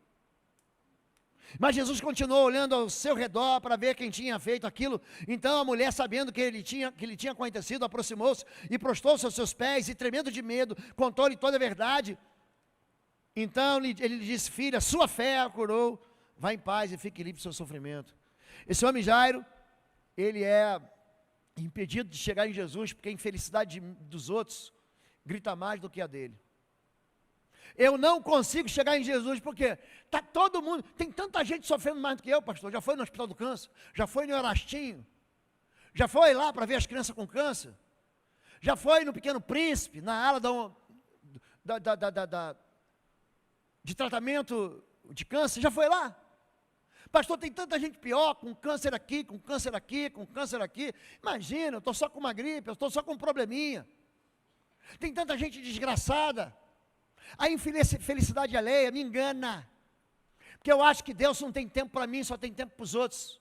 Speaker 1: Mas Jesus continuou olhando ao seu redor para ver quem tinha feito aquilo. Então a mulher, sabendo que lhe tinha acontecido, aproximou-se e prostrou-se aos seus pés, e tremendo de medo, contou-lhe toda a verdade. Então ele lhe disse: filha, sua fé a curou, vá em paz e fique livre do seu sofrimento. Esse homem Jairo, ele é impedido de chegar em Jesus, porque a infelicidade dos outros grita mais do que a dele. Eu não consigo chegar em Jesus, porque está todo mundo, tem tanta gente sofrendo mais do que eu, pastor. Já foi no Hospital do Câncer, já foi no Erastinho, já foi lá para ver as crianças com câncer, já foi no Pequeno Príncipe, na ala de tratamento de câncer, já foi lá. Pastor, tem tanta gente pior, com câncer aqui, com câncer aqui, com câncer aqui. Imagina, eu estou só com uma gripe, eu estou só com um probleminha. Tem tanta gente desgraçada. A infelicidade alheia me engana, porque eu acho que Deus não tem tempo para mim, só tem tempo para os outros.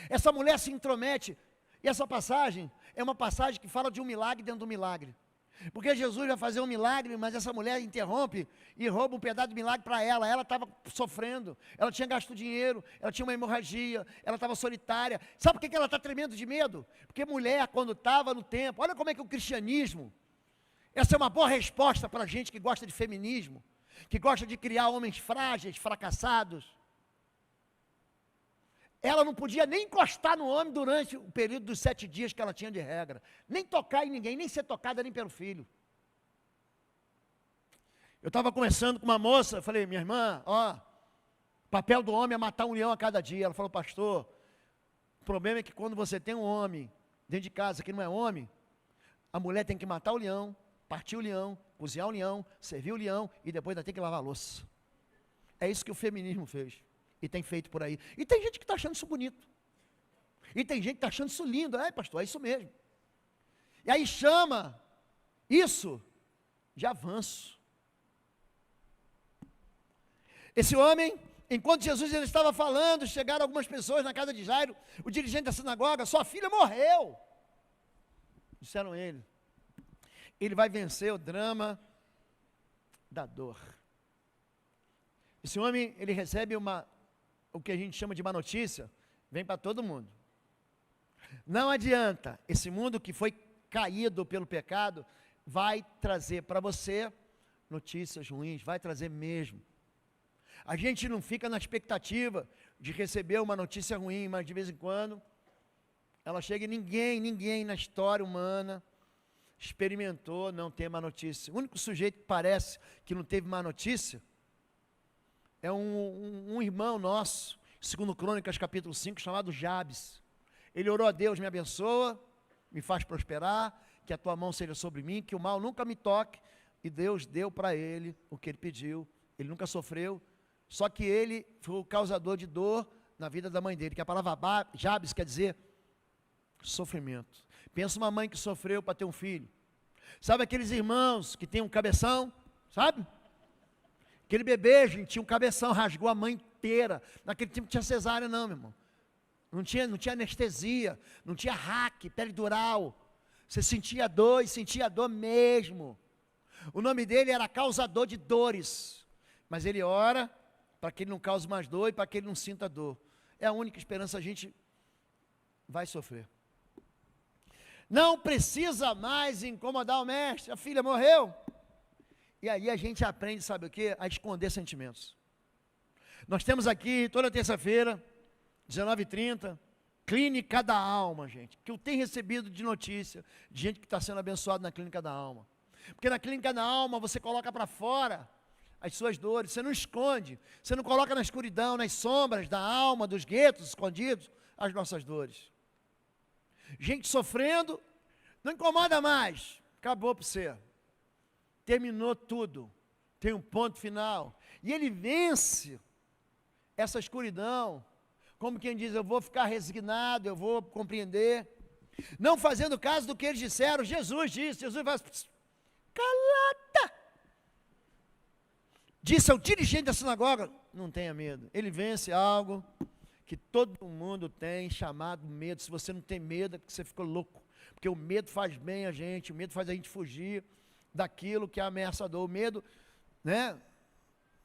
Speaker 1: Essa mulher se intromete, e essa passagem é uma passagem que fala de um milagre dentro do milagre, porque Jesus vai fazer um milagre, mas essa mulher interrompe e rouba um pedaço de milagre para ela. Ela estava sofrendo, ela tinha gasto dinheiro, ela tinha uma hemorragia, ela estava solitária. Sabe por que ela está tremendo de medo? Porque mulher, quando estava no templo, olha como é que o cristianismo, essa é uma boa resposta para a gente que gosta de feminismo, que gosta de criar homens frágeis, fracassados. Ela não podia nem encostar no homem durante o período dos 7 dias que ela tinha de regra, nem tocar em ninguém, nem ser tocada nem pelo filho. Eu estava conversando com uma moça, eu falei: minha irmã, o papel do homem é matar um leão a cada dia. Ela falou: pastor, o problema é que quando você tem um homem dentro de casa que não é homem, a mulher tem que matar o leão, partir o leão, cozinhar o leão, servir o leão e depois ainda tem que lavar a louça. É isso que o feminismo fez e tem feito por aí. E tem gente que está achando isso bonito. E tem gente que está achando isso lindo. Pastor, é isso mesmo. E aí chama isso de avanço. Esse homem, enquanto Jesus ele estava falando, chegaram algumas pessoas na casa de Jairo, o dirigente da sinagoga: sua filha morreu. Disseram a ele: ele vai vencer o drama da dor. Esse homem, ele recebe o que a gente chama de má notícia, vem para todo mundo. Não adianta, esse mundo que foi caído pelo pecado, vai trazer para você notícias ruins, vai trazer mesmo. A gente não fica na expectativa de receber uma notícia ruim, mas de vez em quando, ela chega e ninguém na história humana experimentou não ter má notícia. O único sujeito que parece que não teve má notícia é um irmão nosso, segundo Crônicas capítulo 5, chamado Jabes. Ele orou a Deus: me abençoa, me faz prosperar, que a tua mão seja sobre mim, que o mal nunca me toque. E Deus deu para ele o que ele pediu. Ele nunca sofreu, só que ele foi o causador de dor na vida da mãe dele, que a palavra Jabes quer dizer sofrimento. Pensa uma mãe que sofreu para ter um filho. Sabe aqueles irmãos que tem um cabeção? Sabe? Aquele bebê, gente, tinha um cabeção, rasgou a mãe inteira. Naquele tempo não tinha cesárea não, meu irmão. Não tinha anestesia, não tinha hack, peridural. Você sentia dor e sentia dor mesmo. O nome dele era causador de dores. Mas ele ora para que ele não cause mais dor e para que ele não sinta dor. É a única esperança, a gente vai sofrer. Não precisa mais incomodar o mestre, a filha morreu. E aí a gente aprende, sabe o quê? A esconder sentimentos. Nós temos aqui, toda terça-feira, 19h30, Clínica da Alma, gente. Que eu tenho recebido de notícia, de gente que está sendo abençoado na Clínica da Alma. Porque na Clínica da Alma você coloca para fora as suas dores, você não esconde, você não coloca na escuridão, nas sombras da alma, dos guetos escondidos, as nossas dores. Gente sofrendo, não incomoda mais, acabou para você. Terminou tudo, tem um ponto final. E ele vence essa escuridão, como quem diz, eu vou ficar resignado, eu vou compreender, não fazendo caso do que eles disseram. Jesus disse, Jesus vai, calada, disse ao dirigente da sinagoga, não tenha medo. Ele vence algo que todo mundo tem, chamado medo. Se você não tem medo, é porque você ficou louco, porque o medo faz bem a gente, o medo faz a gente fugir daquilo que é ameaçador. O medo, né,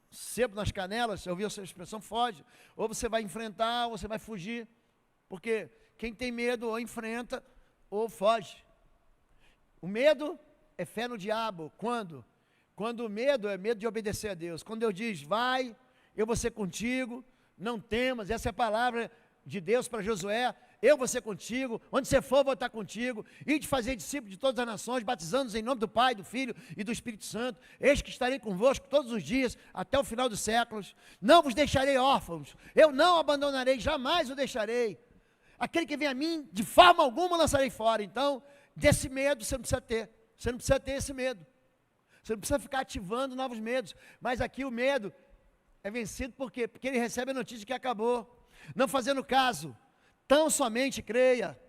Speaker 1: sebo nas canelas, você ouviu essa expressão, foge, ou você vai enfrentar, ou você vai fugir, porque quem tem medo ou enfrenta, ou foge. O medo é fé no diabo. Quando? Quando o medo é medo de obedecer a Deus. Quando Deus diz, vai, eu vou ser contigo, não temas, essa é a palavra de Deus para Josué, eu vou ser contigo, onde você for, vou estar contigo, e de fazer discípulos de todas as nações, batizando-os em nome do Pai, do Filho e do Espírito Santo. Eis que estarei convosco todos os dias, até o final dos séculos. Não vos deixarei órfãos, eu não abandonarei, jamais o deixarei. Aquele que vem a mim, de forma alguma lançarei fora. Então, desse medo você não precisa ter, você não precisa ter esse medo. Você não precisa ficar ativando novos medos, mas aqui o medo é vencido por quê? Porque ele recebe a notícia que acabou, não fazendo caso, tão somente creia.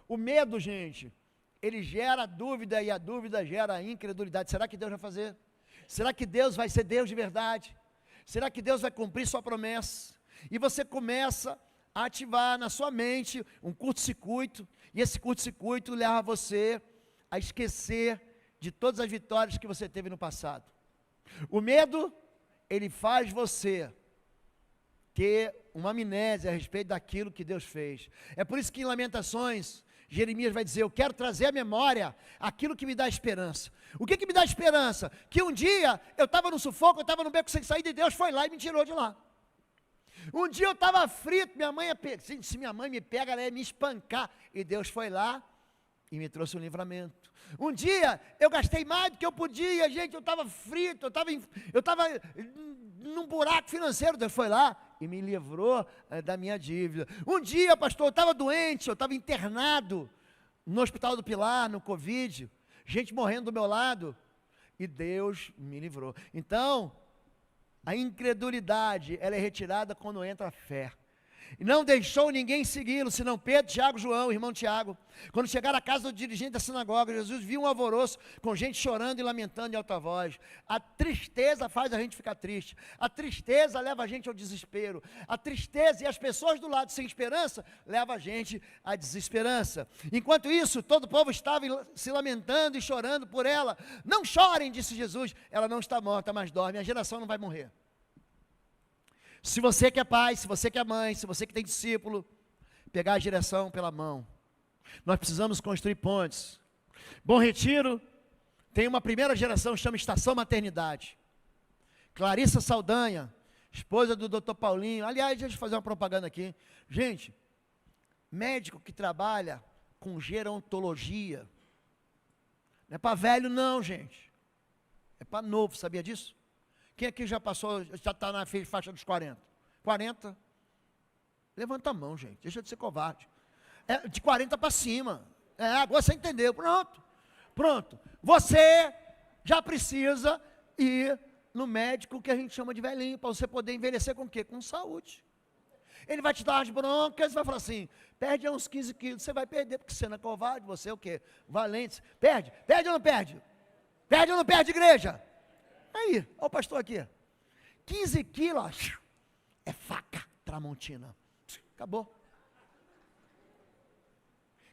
Speaker 1: O medo, gente, ele gera dúvida, e a dúvida gera incredulidade. Será que Deus vai fazer? Será que Deus vai ser Deus de verdade? Será que Deus vai cumprir sua promessa? E você começa a ativar na sua mente um curto-circuito, e esse curto-circuito leva você a esquecer de todas as vitórias que você teve no passado. O medo, ele faz você ter uma amnésia a respeito daquilo que Deus fez. É por isso que em Lamentações, Jeremias vai dizer, eu quero trazer à memória aquilo que me dá esperança. O que me dá esperança? Que um dia eu estava no sufoco, eu estava no beco sem saída, e Deus foi lá e me tirou de lá. Um dia eu estava frito, se minha mãe me pega, ela ia me espancar, e Deus foi lá e me trouxe um livramento. Um dia eu gastei mais do que eu podia, gente, eu estava frito, eu estava num buraco financeiro, Deus foi lá e me livrou da minha dívida. Um dia, pastor, eu estava doente, eu estava internado no Hospital do Pilar, no Covid, gente morrendo do meu lado, e Deus me livrou. Então, a incredulidade, ela é retirada quando entra a fé. E não deixou ninguém segui-lo, senão Pedro, Tiago, João, irmão Tiago. Quando chegaram à casa do dirigente da sinagoga, Jesus viu um alvoroço, com gente chorando e lamentando em alta voz. A tristeza faz a gente ficar triste, a tristeza leva a gente ao desespero, a tristeza e as pessoas do lado sem esperança, leva a gente à desesperança. Enquanto isso, todo o povo estava se lamentando e chorando por ela. Não chorem, disse Jesus, ela não está morta, mas dorme, a geração não vai morrer. Se você que é pai, se você que é mãe, se você que tem discípulo, pegar a direção pela mão. Nós precisamos construir pontes. Bom Retiro tem uma primeira geração, chama Estação Maternidade. Clarissa Saldanha, esposa do Dr. Paulinho. Aliás, deixa eu fazer uma propaganda aqui. Gente, médico que trabalha com gerontologia, não é para velho não, gente. É para novo, sabia disso? Quem aqui já passou, já está na faixa dos 40? 40? Levanta a mão, gente, deixa de ser covarde. É de 40 para cima. Agora você entendeu, pronto. Você já precisa ir no médico que a gente chama de velhinho, para você poder envelhecer com o quê? Com saúde. Ele vai te dar as broncas e vai falar assim, perde uns 15 quilos, você vai perder, porque você não é covarde, você é o quê? Valente. Perde ou não perde? Perde ou não perde, igreja? Aí, olha o pastor aqui, 15 quilos, é faca Tramontina, acabou.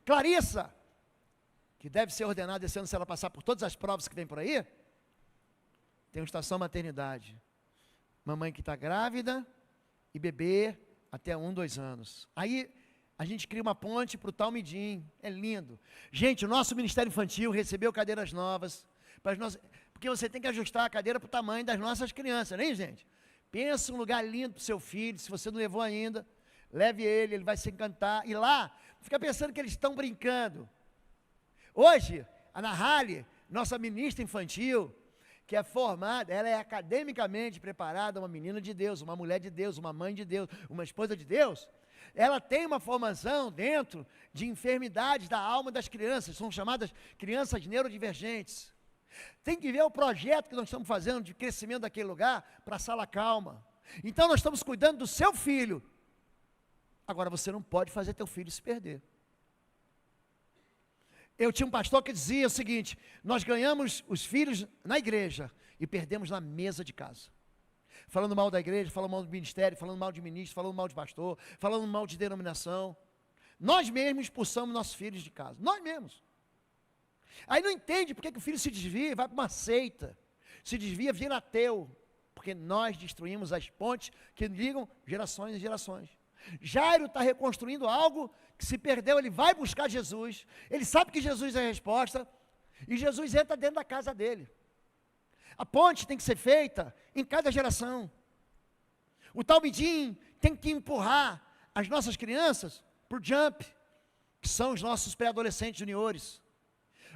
Speaker 1: Clarissa, que deve ser ordenada esse ano se ela passar por todas as provas que vem por aí, tem uma estação maternidade, mamãe que está grávida e bebê até 1, 2 anos, aí a gente cria uma ponte para o Talmidim, é lindo. Gente, o nosso Ministério Infantil recebeu cadeiras novas, para as nossas... Porque você tem que ajustar a cadeira para o tamanho das nossas crianças, né, gente? Pensa um lugar lindo para o seu filho, se você não levou ainda, leve ele vai se encantar. E lá, fica pensando que eles estão brincando. Hoje, a Ana Halley, nossa ministra infantil, que é formada, ela é academicamente preparada, uma menina de Deus, uma mulher de Deus, uma mãe de Deus, uma esposa de Deus, ela tem uma formação dentro de enfermidades da alma das crianças, são chamadas crianças neurodivergentes. Tem que ver o projeto que nós estamos fazendo de crescimento daquele lugar para a sala calma. Então nós estamos cuidando do seu filho. Agora você não pode fazer teu filho se perder. Eu tinha um pastor que dizia o seguinte: nós ganhamos os filhos na igreja e perdemos na mesa de casa. Falando mal da igreja, falando mal do ministério, falando mal de ministro, falando mal de pastor, falando mal de denominação. Nós mesmos expulsamos nossos filhos de casa, nós mesmos. Aí não entende porque que o filho se desvia, vai para uma seita, se desvia, vira ateu, porque nós destruímos as pontes que ligam gerações e gerações. Jairo está reconstruindo algo que se perdeu, ele vai buscar Jesus, ele sabe que Jesus é a resposta, e Jesus entra dentro da casa dele. A ponte tem que ser feita em cada geração. O talmidim tem que empurrar as nossas crianças para o jump, que são os nossos pré-adolescentes juniores.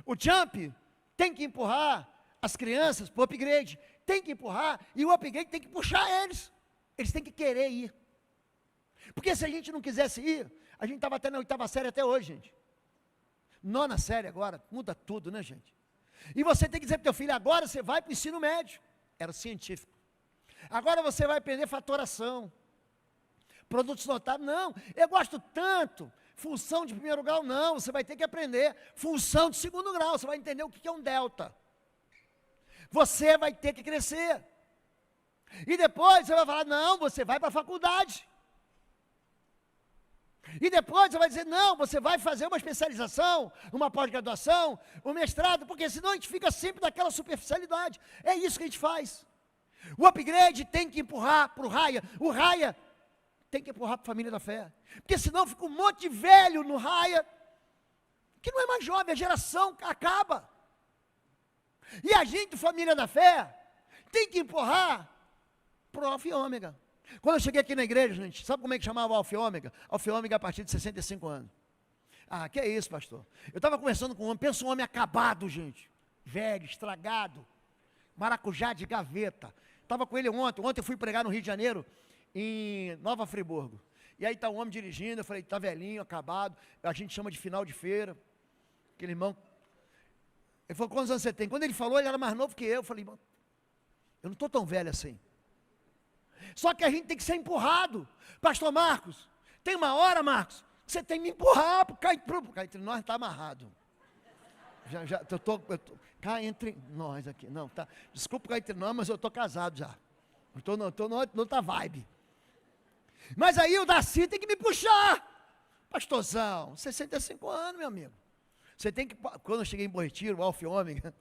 Speaker 1: O jump tem que empurrar as crianças para o upgrade, tem que empurrar, e o upgrade tem que puxar eles. Eles têm que querer ir. Porque se a gente não quisesse ir, a gente estava até na 8ª série até hoje, gente. 9ª série agora, muda tudo, né, gente? E você tem que dizer para o teu filho: agora você vai para o ensino médio. Era o científico. Agora você vai aprender fatoração, produtos notáveis. Não, eu gosto tanto. Função de primeiro grau, não. Você vai ter que aprender função de segundo grau. Você vai entender o que é um delta. Você vai ter que crescer. E depois você vai falar: não, você vai para a faculdade. E depois você vai dizer: não, você vai fazer uma especialização, uma pós-graduação, um mestrado, porque senão a gente fica sempre naquela superficialidade. É isso que a gente faz. O upgrade tem que empurrar para o raia, o raia tem que empurrar para a família da fé, porque senão fica um monte de velho no raia, que não é mais jovem, a geração acaba. E a gente, família da fé, tem que empurrar para o alfa e ômega. Quando eu cheguei aqui na igreja, gente, sabe como é que chamava o alfa e ômega? Alfa e ômega a partir de 65 anos. Ah, que é isso, pastor? Eu estava conversando com um homem, pensa um homem acabado, gente, velho, estragado, maracujá de gaveta. Estava com ele ontem eu fui pregar no Rio de Janeiro, em Nova Friburgo. E aí está um homem dirigindo, eu falei: está velhinho, acabado, a gente chama de final de feira. Aquele irmão, ele falou: quantos anos você tem? Quando ele falou, ele era mais novo que eu falei: irmão, eu não estou tão velho assim. Só que a gente tem que ser empurrado. Pastor Marcos, tem uma hora, Marcos, que você tem que me empurrar, porque cá entre nós está amarrado. Cá entre nós aqui, não, tá, desculpa cá entre nós, mas eu estou casado já. Estou noutra vibe. Mas aí o Daci tem que me puxar. Pastorzão, 65 anos, meu amigo. Você tem que, quando eu cheguei em Bom Retiro, o alfa e ômega,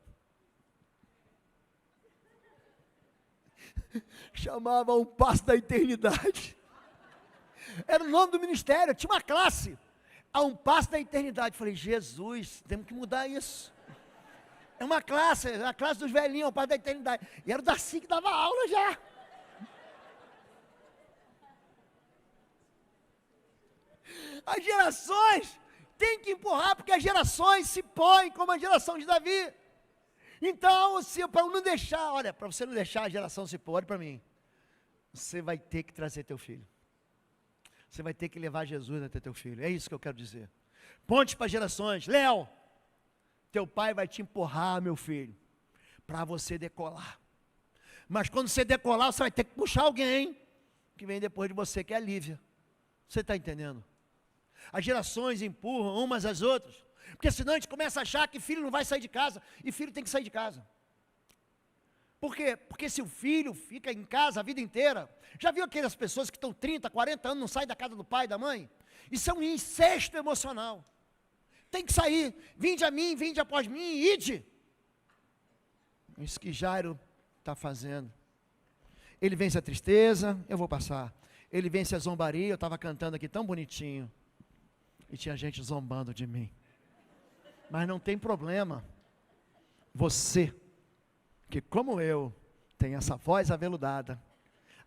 Speaker 1: chamava um passo da eternidade. Era o nome do ministério, tinha uma classe, a um passo da eternidade. Falei: Jesus, temos que mudar isso. É uma classe, a classe dos velhinhos, um passo da eternidade. E era o Daci que dava aula já. As gerações têm que empurrar, porque as gerações se põem como a geração de Davi. Então, para não deixar, olha, para você não deixar a geração se pôr, olha para mim, você vai ter que trazer teu filho. Você vai ter que levar Jesus até teu filho. É isso que eu quero dizer. Ponte para gerações. Léo, teu pai vai te empurrar, meu filho, para você decolar. Mas quando você decolar, você vai ter que puxar alguém que vem depois de você, que é a Lívia. Você está entendendo? As gerações empurram umas às outras, porque senão a gente começa a achar que filho não vai sair de casa, e filho tem que sair de casa. Por quê? Porque se o filho fica em casa a vida inteira, já viu aquelas pessoas que estão 30, 40 anos, não saem da casa do pai e da mãe? Isso é um incesto emocional. Tem que sair, vinde a mim, vinde após mim, ide. Isso que Jairo está fazendo. Ele vence a tristeza, eu vou passar. Ele vence a zombaria, eu estava cantando aqui tão bonitinho, e tinha gente zombando de mim. Mas não tem problema. Você, que como eu, tem essa voz aveludada,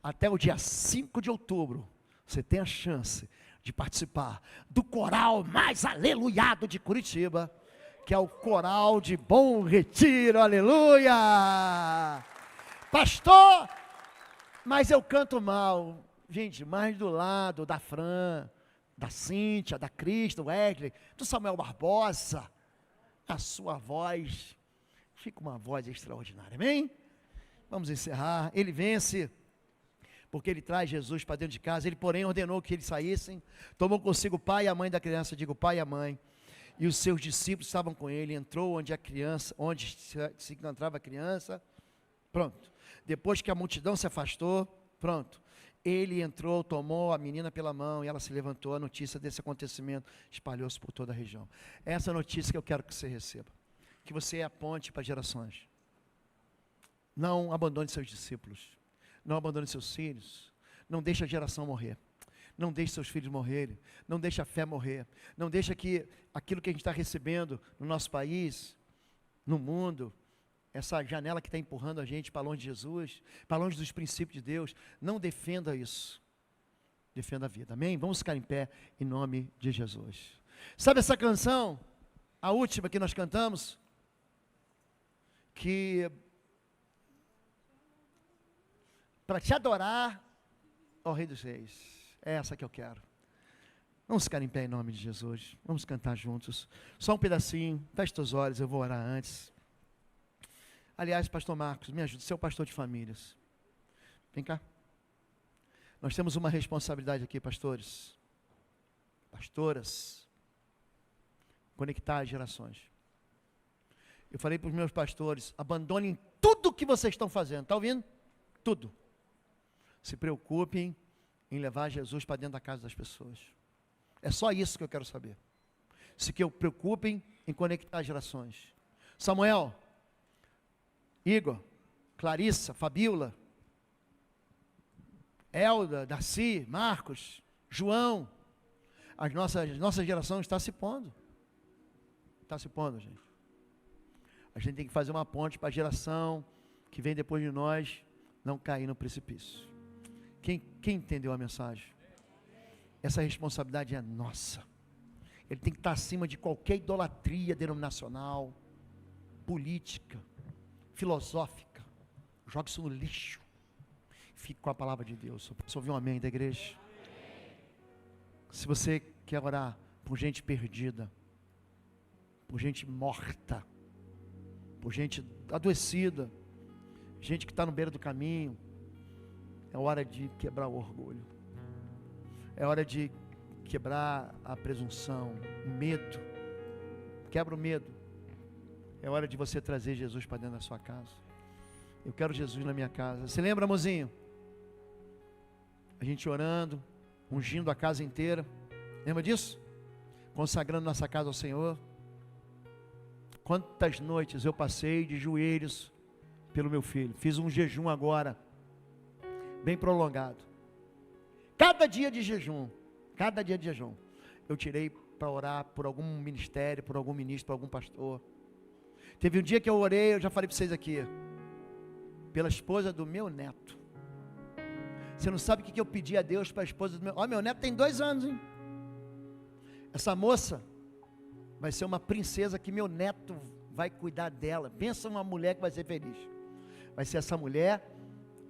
Speaker 1: até o dia 5 de outubro, você tem a chance de participar do coral mais aleluiado de Curitiba, que é o coral de Bom Retiro, aleluia! Pastor, mas eu canto mal. Gente, mais do lado da Fran, da Cíntia, da Cris, do Wesley, do Samuel Barbosa, a sua voz, fica uma voz extraordinária, amém? Vamos encerrar. Ele vence, porque ele traz Jesus para dentro de casa. Ele, porém, ordenou que eles saíssem, tomou consigo o pai e a mãe da criança, digo, o pai e a mãe, e os seus discípulos estavam com ele, entrou onde se encontrava a criança, pronto. Depois que a multidão se afastou, pronto. Ele entrou, tomou a menina pela mão e ela se levantou. A notícia desse acontecimento espalhou-se por toda a região. Essa é a notícia que eu quero que você receba. Que você aponte para gerações. Não abandone seus discípulos. Não abandone seus filhos. Não deixe a geração morrer. Não deixe seus filhos morrerem. Não deixe a fé morrer. Não deixe que aquilo que a gente está recebendo no nosso país, no mundo, essa janela que está empurrando a gente para longe de Jesus, para longe dos princípios de Deus, não defenda isso. Defenda a vida, amém? Vamos ficar em pé em nome de Jesus. Sabe essa canção, a última que nós cantamos, que para te adorar, ó Rei dos Reis, é essa que eu quero. Vamos ficar em pé em nome de Jesus, vamos cantar juntos, só um pedacinho, feche teus olhos, eu vou orar antes. Aliás, pastor Marcos, me ajude, seu pastor de famílias. Vem cá. Nós temos uma responsabilidade aqui, pastores. Pastoras. Conectar as gerações. Eu falei para os meus pastores, abandonem tudo o que vocês estão fazendo. Está ouvindo? Tudo. Se preocupem em levar Jesus para dentro da casa das pessoas. É só isso que eu quero saber. Se preocupem em conectar as gerações. Samuel, Igor, Clarissa, Fabiola, Elda, Darcy, Marcos, João, a nossa geração está se pondo. Está se pondo, gente. A gente tem que fazer uma ponte para a geração que vem depois de nós não cair no precipício. Quem entendeu a mensagem? Essa responsabilidade é nossa. Ele tem que estar acima de qualquer idolatria denominacional, política, filosófica. Joga isso no lixo. Fique com a palavra de Deus. Você ouviu um amém da igreja? Se você quer orar por gente perdida, por gente morta, por gente adoecida, gente que está no beira do caminho, é hora de quebrar o orgulho. É hora de quebrar a presunção, o medo. Quebra o medo. É hora de você trazer Jesus para dentro da sua casa. Eu quero Jesus na minha casa. Você lembra, amorzinho? A gente orando, ungindo a casa inteira. Lembra disso? Consagrando nossa casa ao Senhor. Quantas noites eu passei de joelhos pelo meu filho. Fiz um jejum agora, bem prolongado. Cada dia de jejum, eu tirei para orar por algum ministério, por algum ministro, por algum pastor. Teve um dia que eu orei, eu já falei para vocês aqui, pela esposa do meu neto. Você não sabe o que eu pedi a Deus para a esposa do meu neto tem 2 anos, hein? Essa moça vai ser uma princesa que meu neto vai cuidar dela. Pensa uma mulher que vai ser feliz. Vai ser essa mulher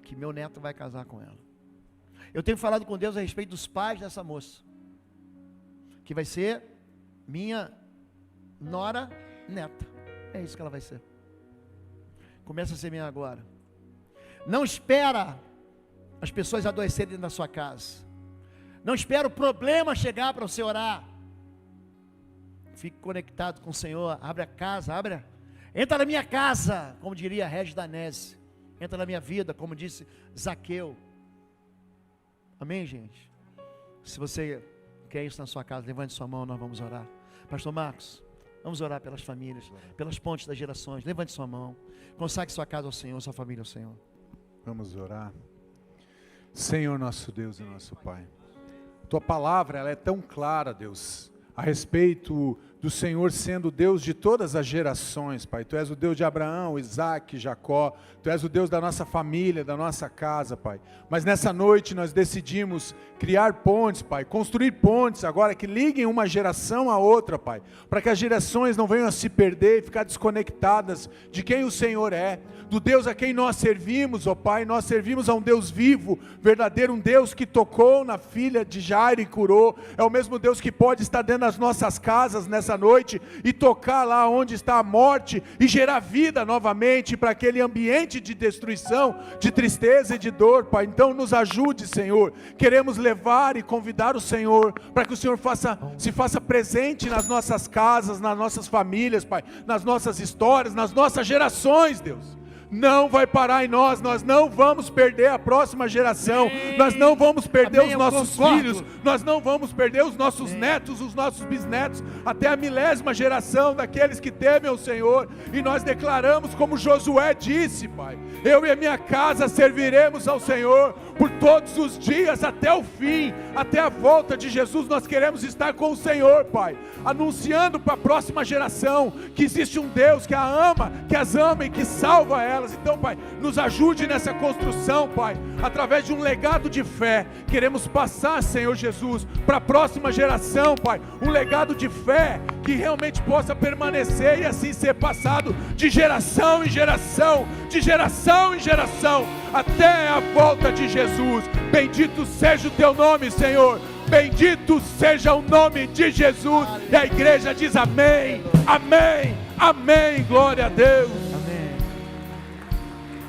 Speaker 1: que meu neto vai casar com ela. Eu tenho falado com Deus a respeito dos pais dessa moça, que vai ser minha nora neta. É isso que ela vai ser. Começa a ser minha agora. Não espera as pessoas adoecerem dentro da sua casa. Não espera o problema chegar para você orar. Fique conectado com o Senhor. Abre a casa, entra na minha casa, como diria Regis Danese. Entra na minha vida, como disse Zaqueu. Amém, gente? Se você quer isso na sua casa, levante sua mão, nós vamos orar. Pastor Marcos, vamos orar pelas famílias, pelas pontes das gerações. Levante sua mão. Consagre sua casa ao Senhor, sua família ao Senhor.
Speaker 3: Vamos orar. Senhor nosso Deus e nosso Pai, Tua palavra ela é tão clara, Deus, a respeito do Senhor sendo o Deus de todas as gerações, Pai. Tu és o Deus de Abraão, Isaac, Jacó. Tu és o Deus da nossa família, da nossa casa, Pai. Mas nessa noite nós decidimos criar pontes, Pai. Construir pontes agora que liguem uma geração à outra, Pai. Para que as gerações não venham a se perder e ficar desconectadas de quem o Senhor é. Do Deus a quem nós servimos, ó Pai. Nós servimos a um Deus vivo, verdadeiro, um Deus que tocou na filha de Jairo e curou. É o mesmo Deus que pode estar dentro das nossas casas nessa noite e tocar lá onde está a morte e gerar vida novamente para aquele ambiente de destruição, de tristeza e de dor, Pai. Então nos ajude, Senhor. Queremos levar e convidar o Senhor para que o Senhor se faça presente nas nossas casas, nas nossas famílias, Pai, nas nossas histórias, nas nossas gerações, Deus. Não vai parar em nós não vamos perder a próxima geração, nós não vamos perder os nossos filhos, nós não vamos perder os nossos netos, os nossos bisnetos, até a 1000ª geração daqueles que temem ao Senhor, e nós declaramos como Josué disse, Pai, eu e a minha casa serviremos ao Senhor por todos os dias, até o fim, até a volta de Jesus. Nós queremos estar com o Senhor, Pai, anunciando para a próxima geração que existe um Deus que as ama e que salva elas. Então, Pai, nos ajude nessa construção, Pai, através de um legado de fé. Queremos passar, Senhor Jesus, para a próxima geração, Pai, um legado de fé que realmente possa permanecer e assim ser passado de geração em geração, de geração em geração, até a volta de Jesus. Bendito seja o teu nome, Senhor. Bendito seja o nome de Jesus. E a igreja diz amém, amém, amém. Glória a Deus.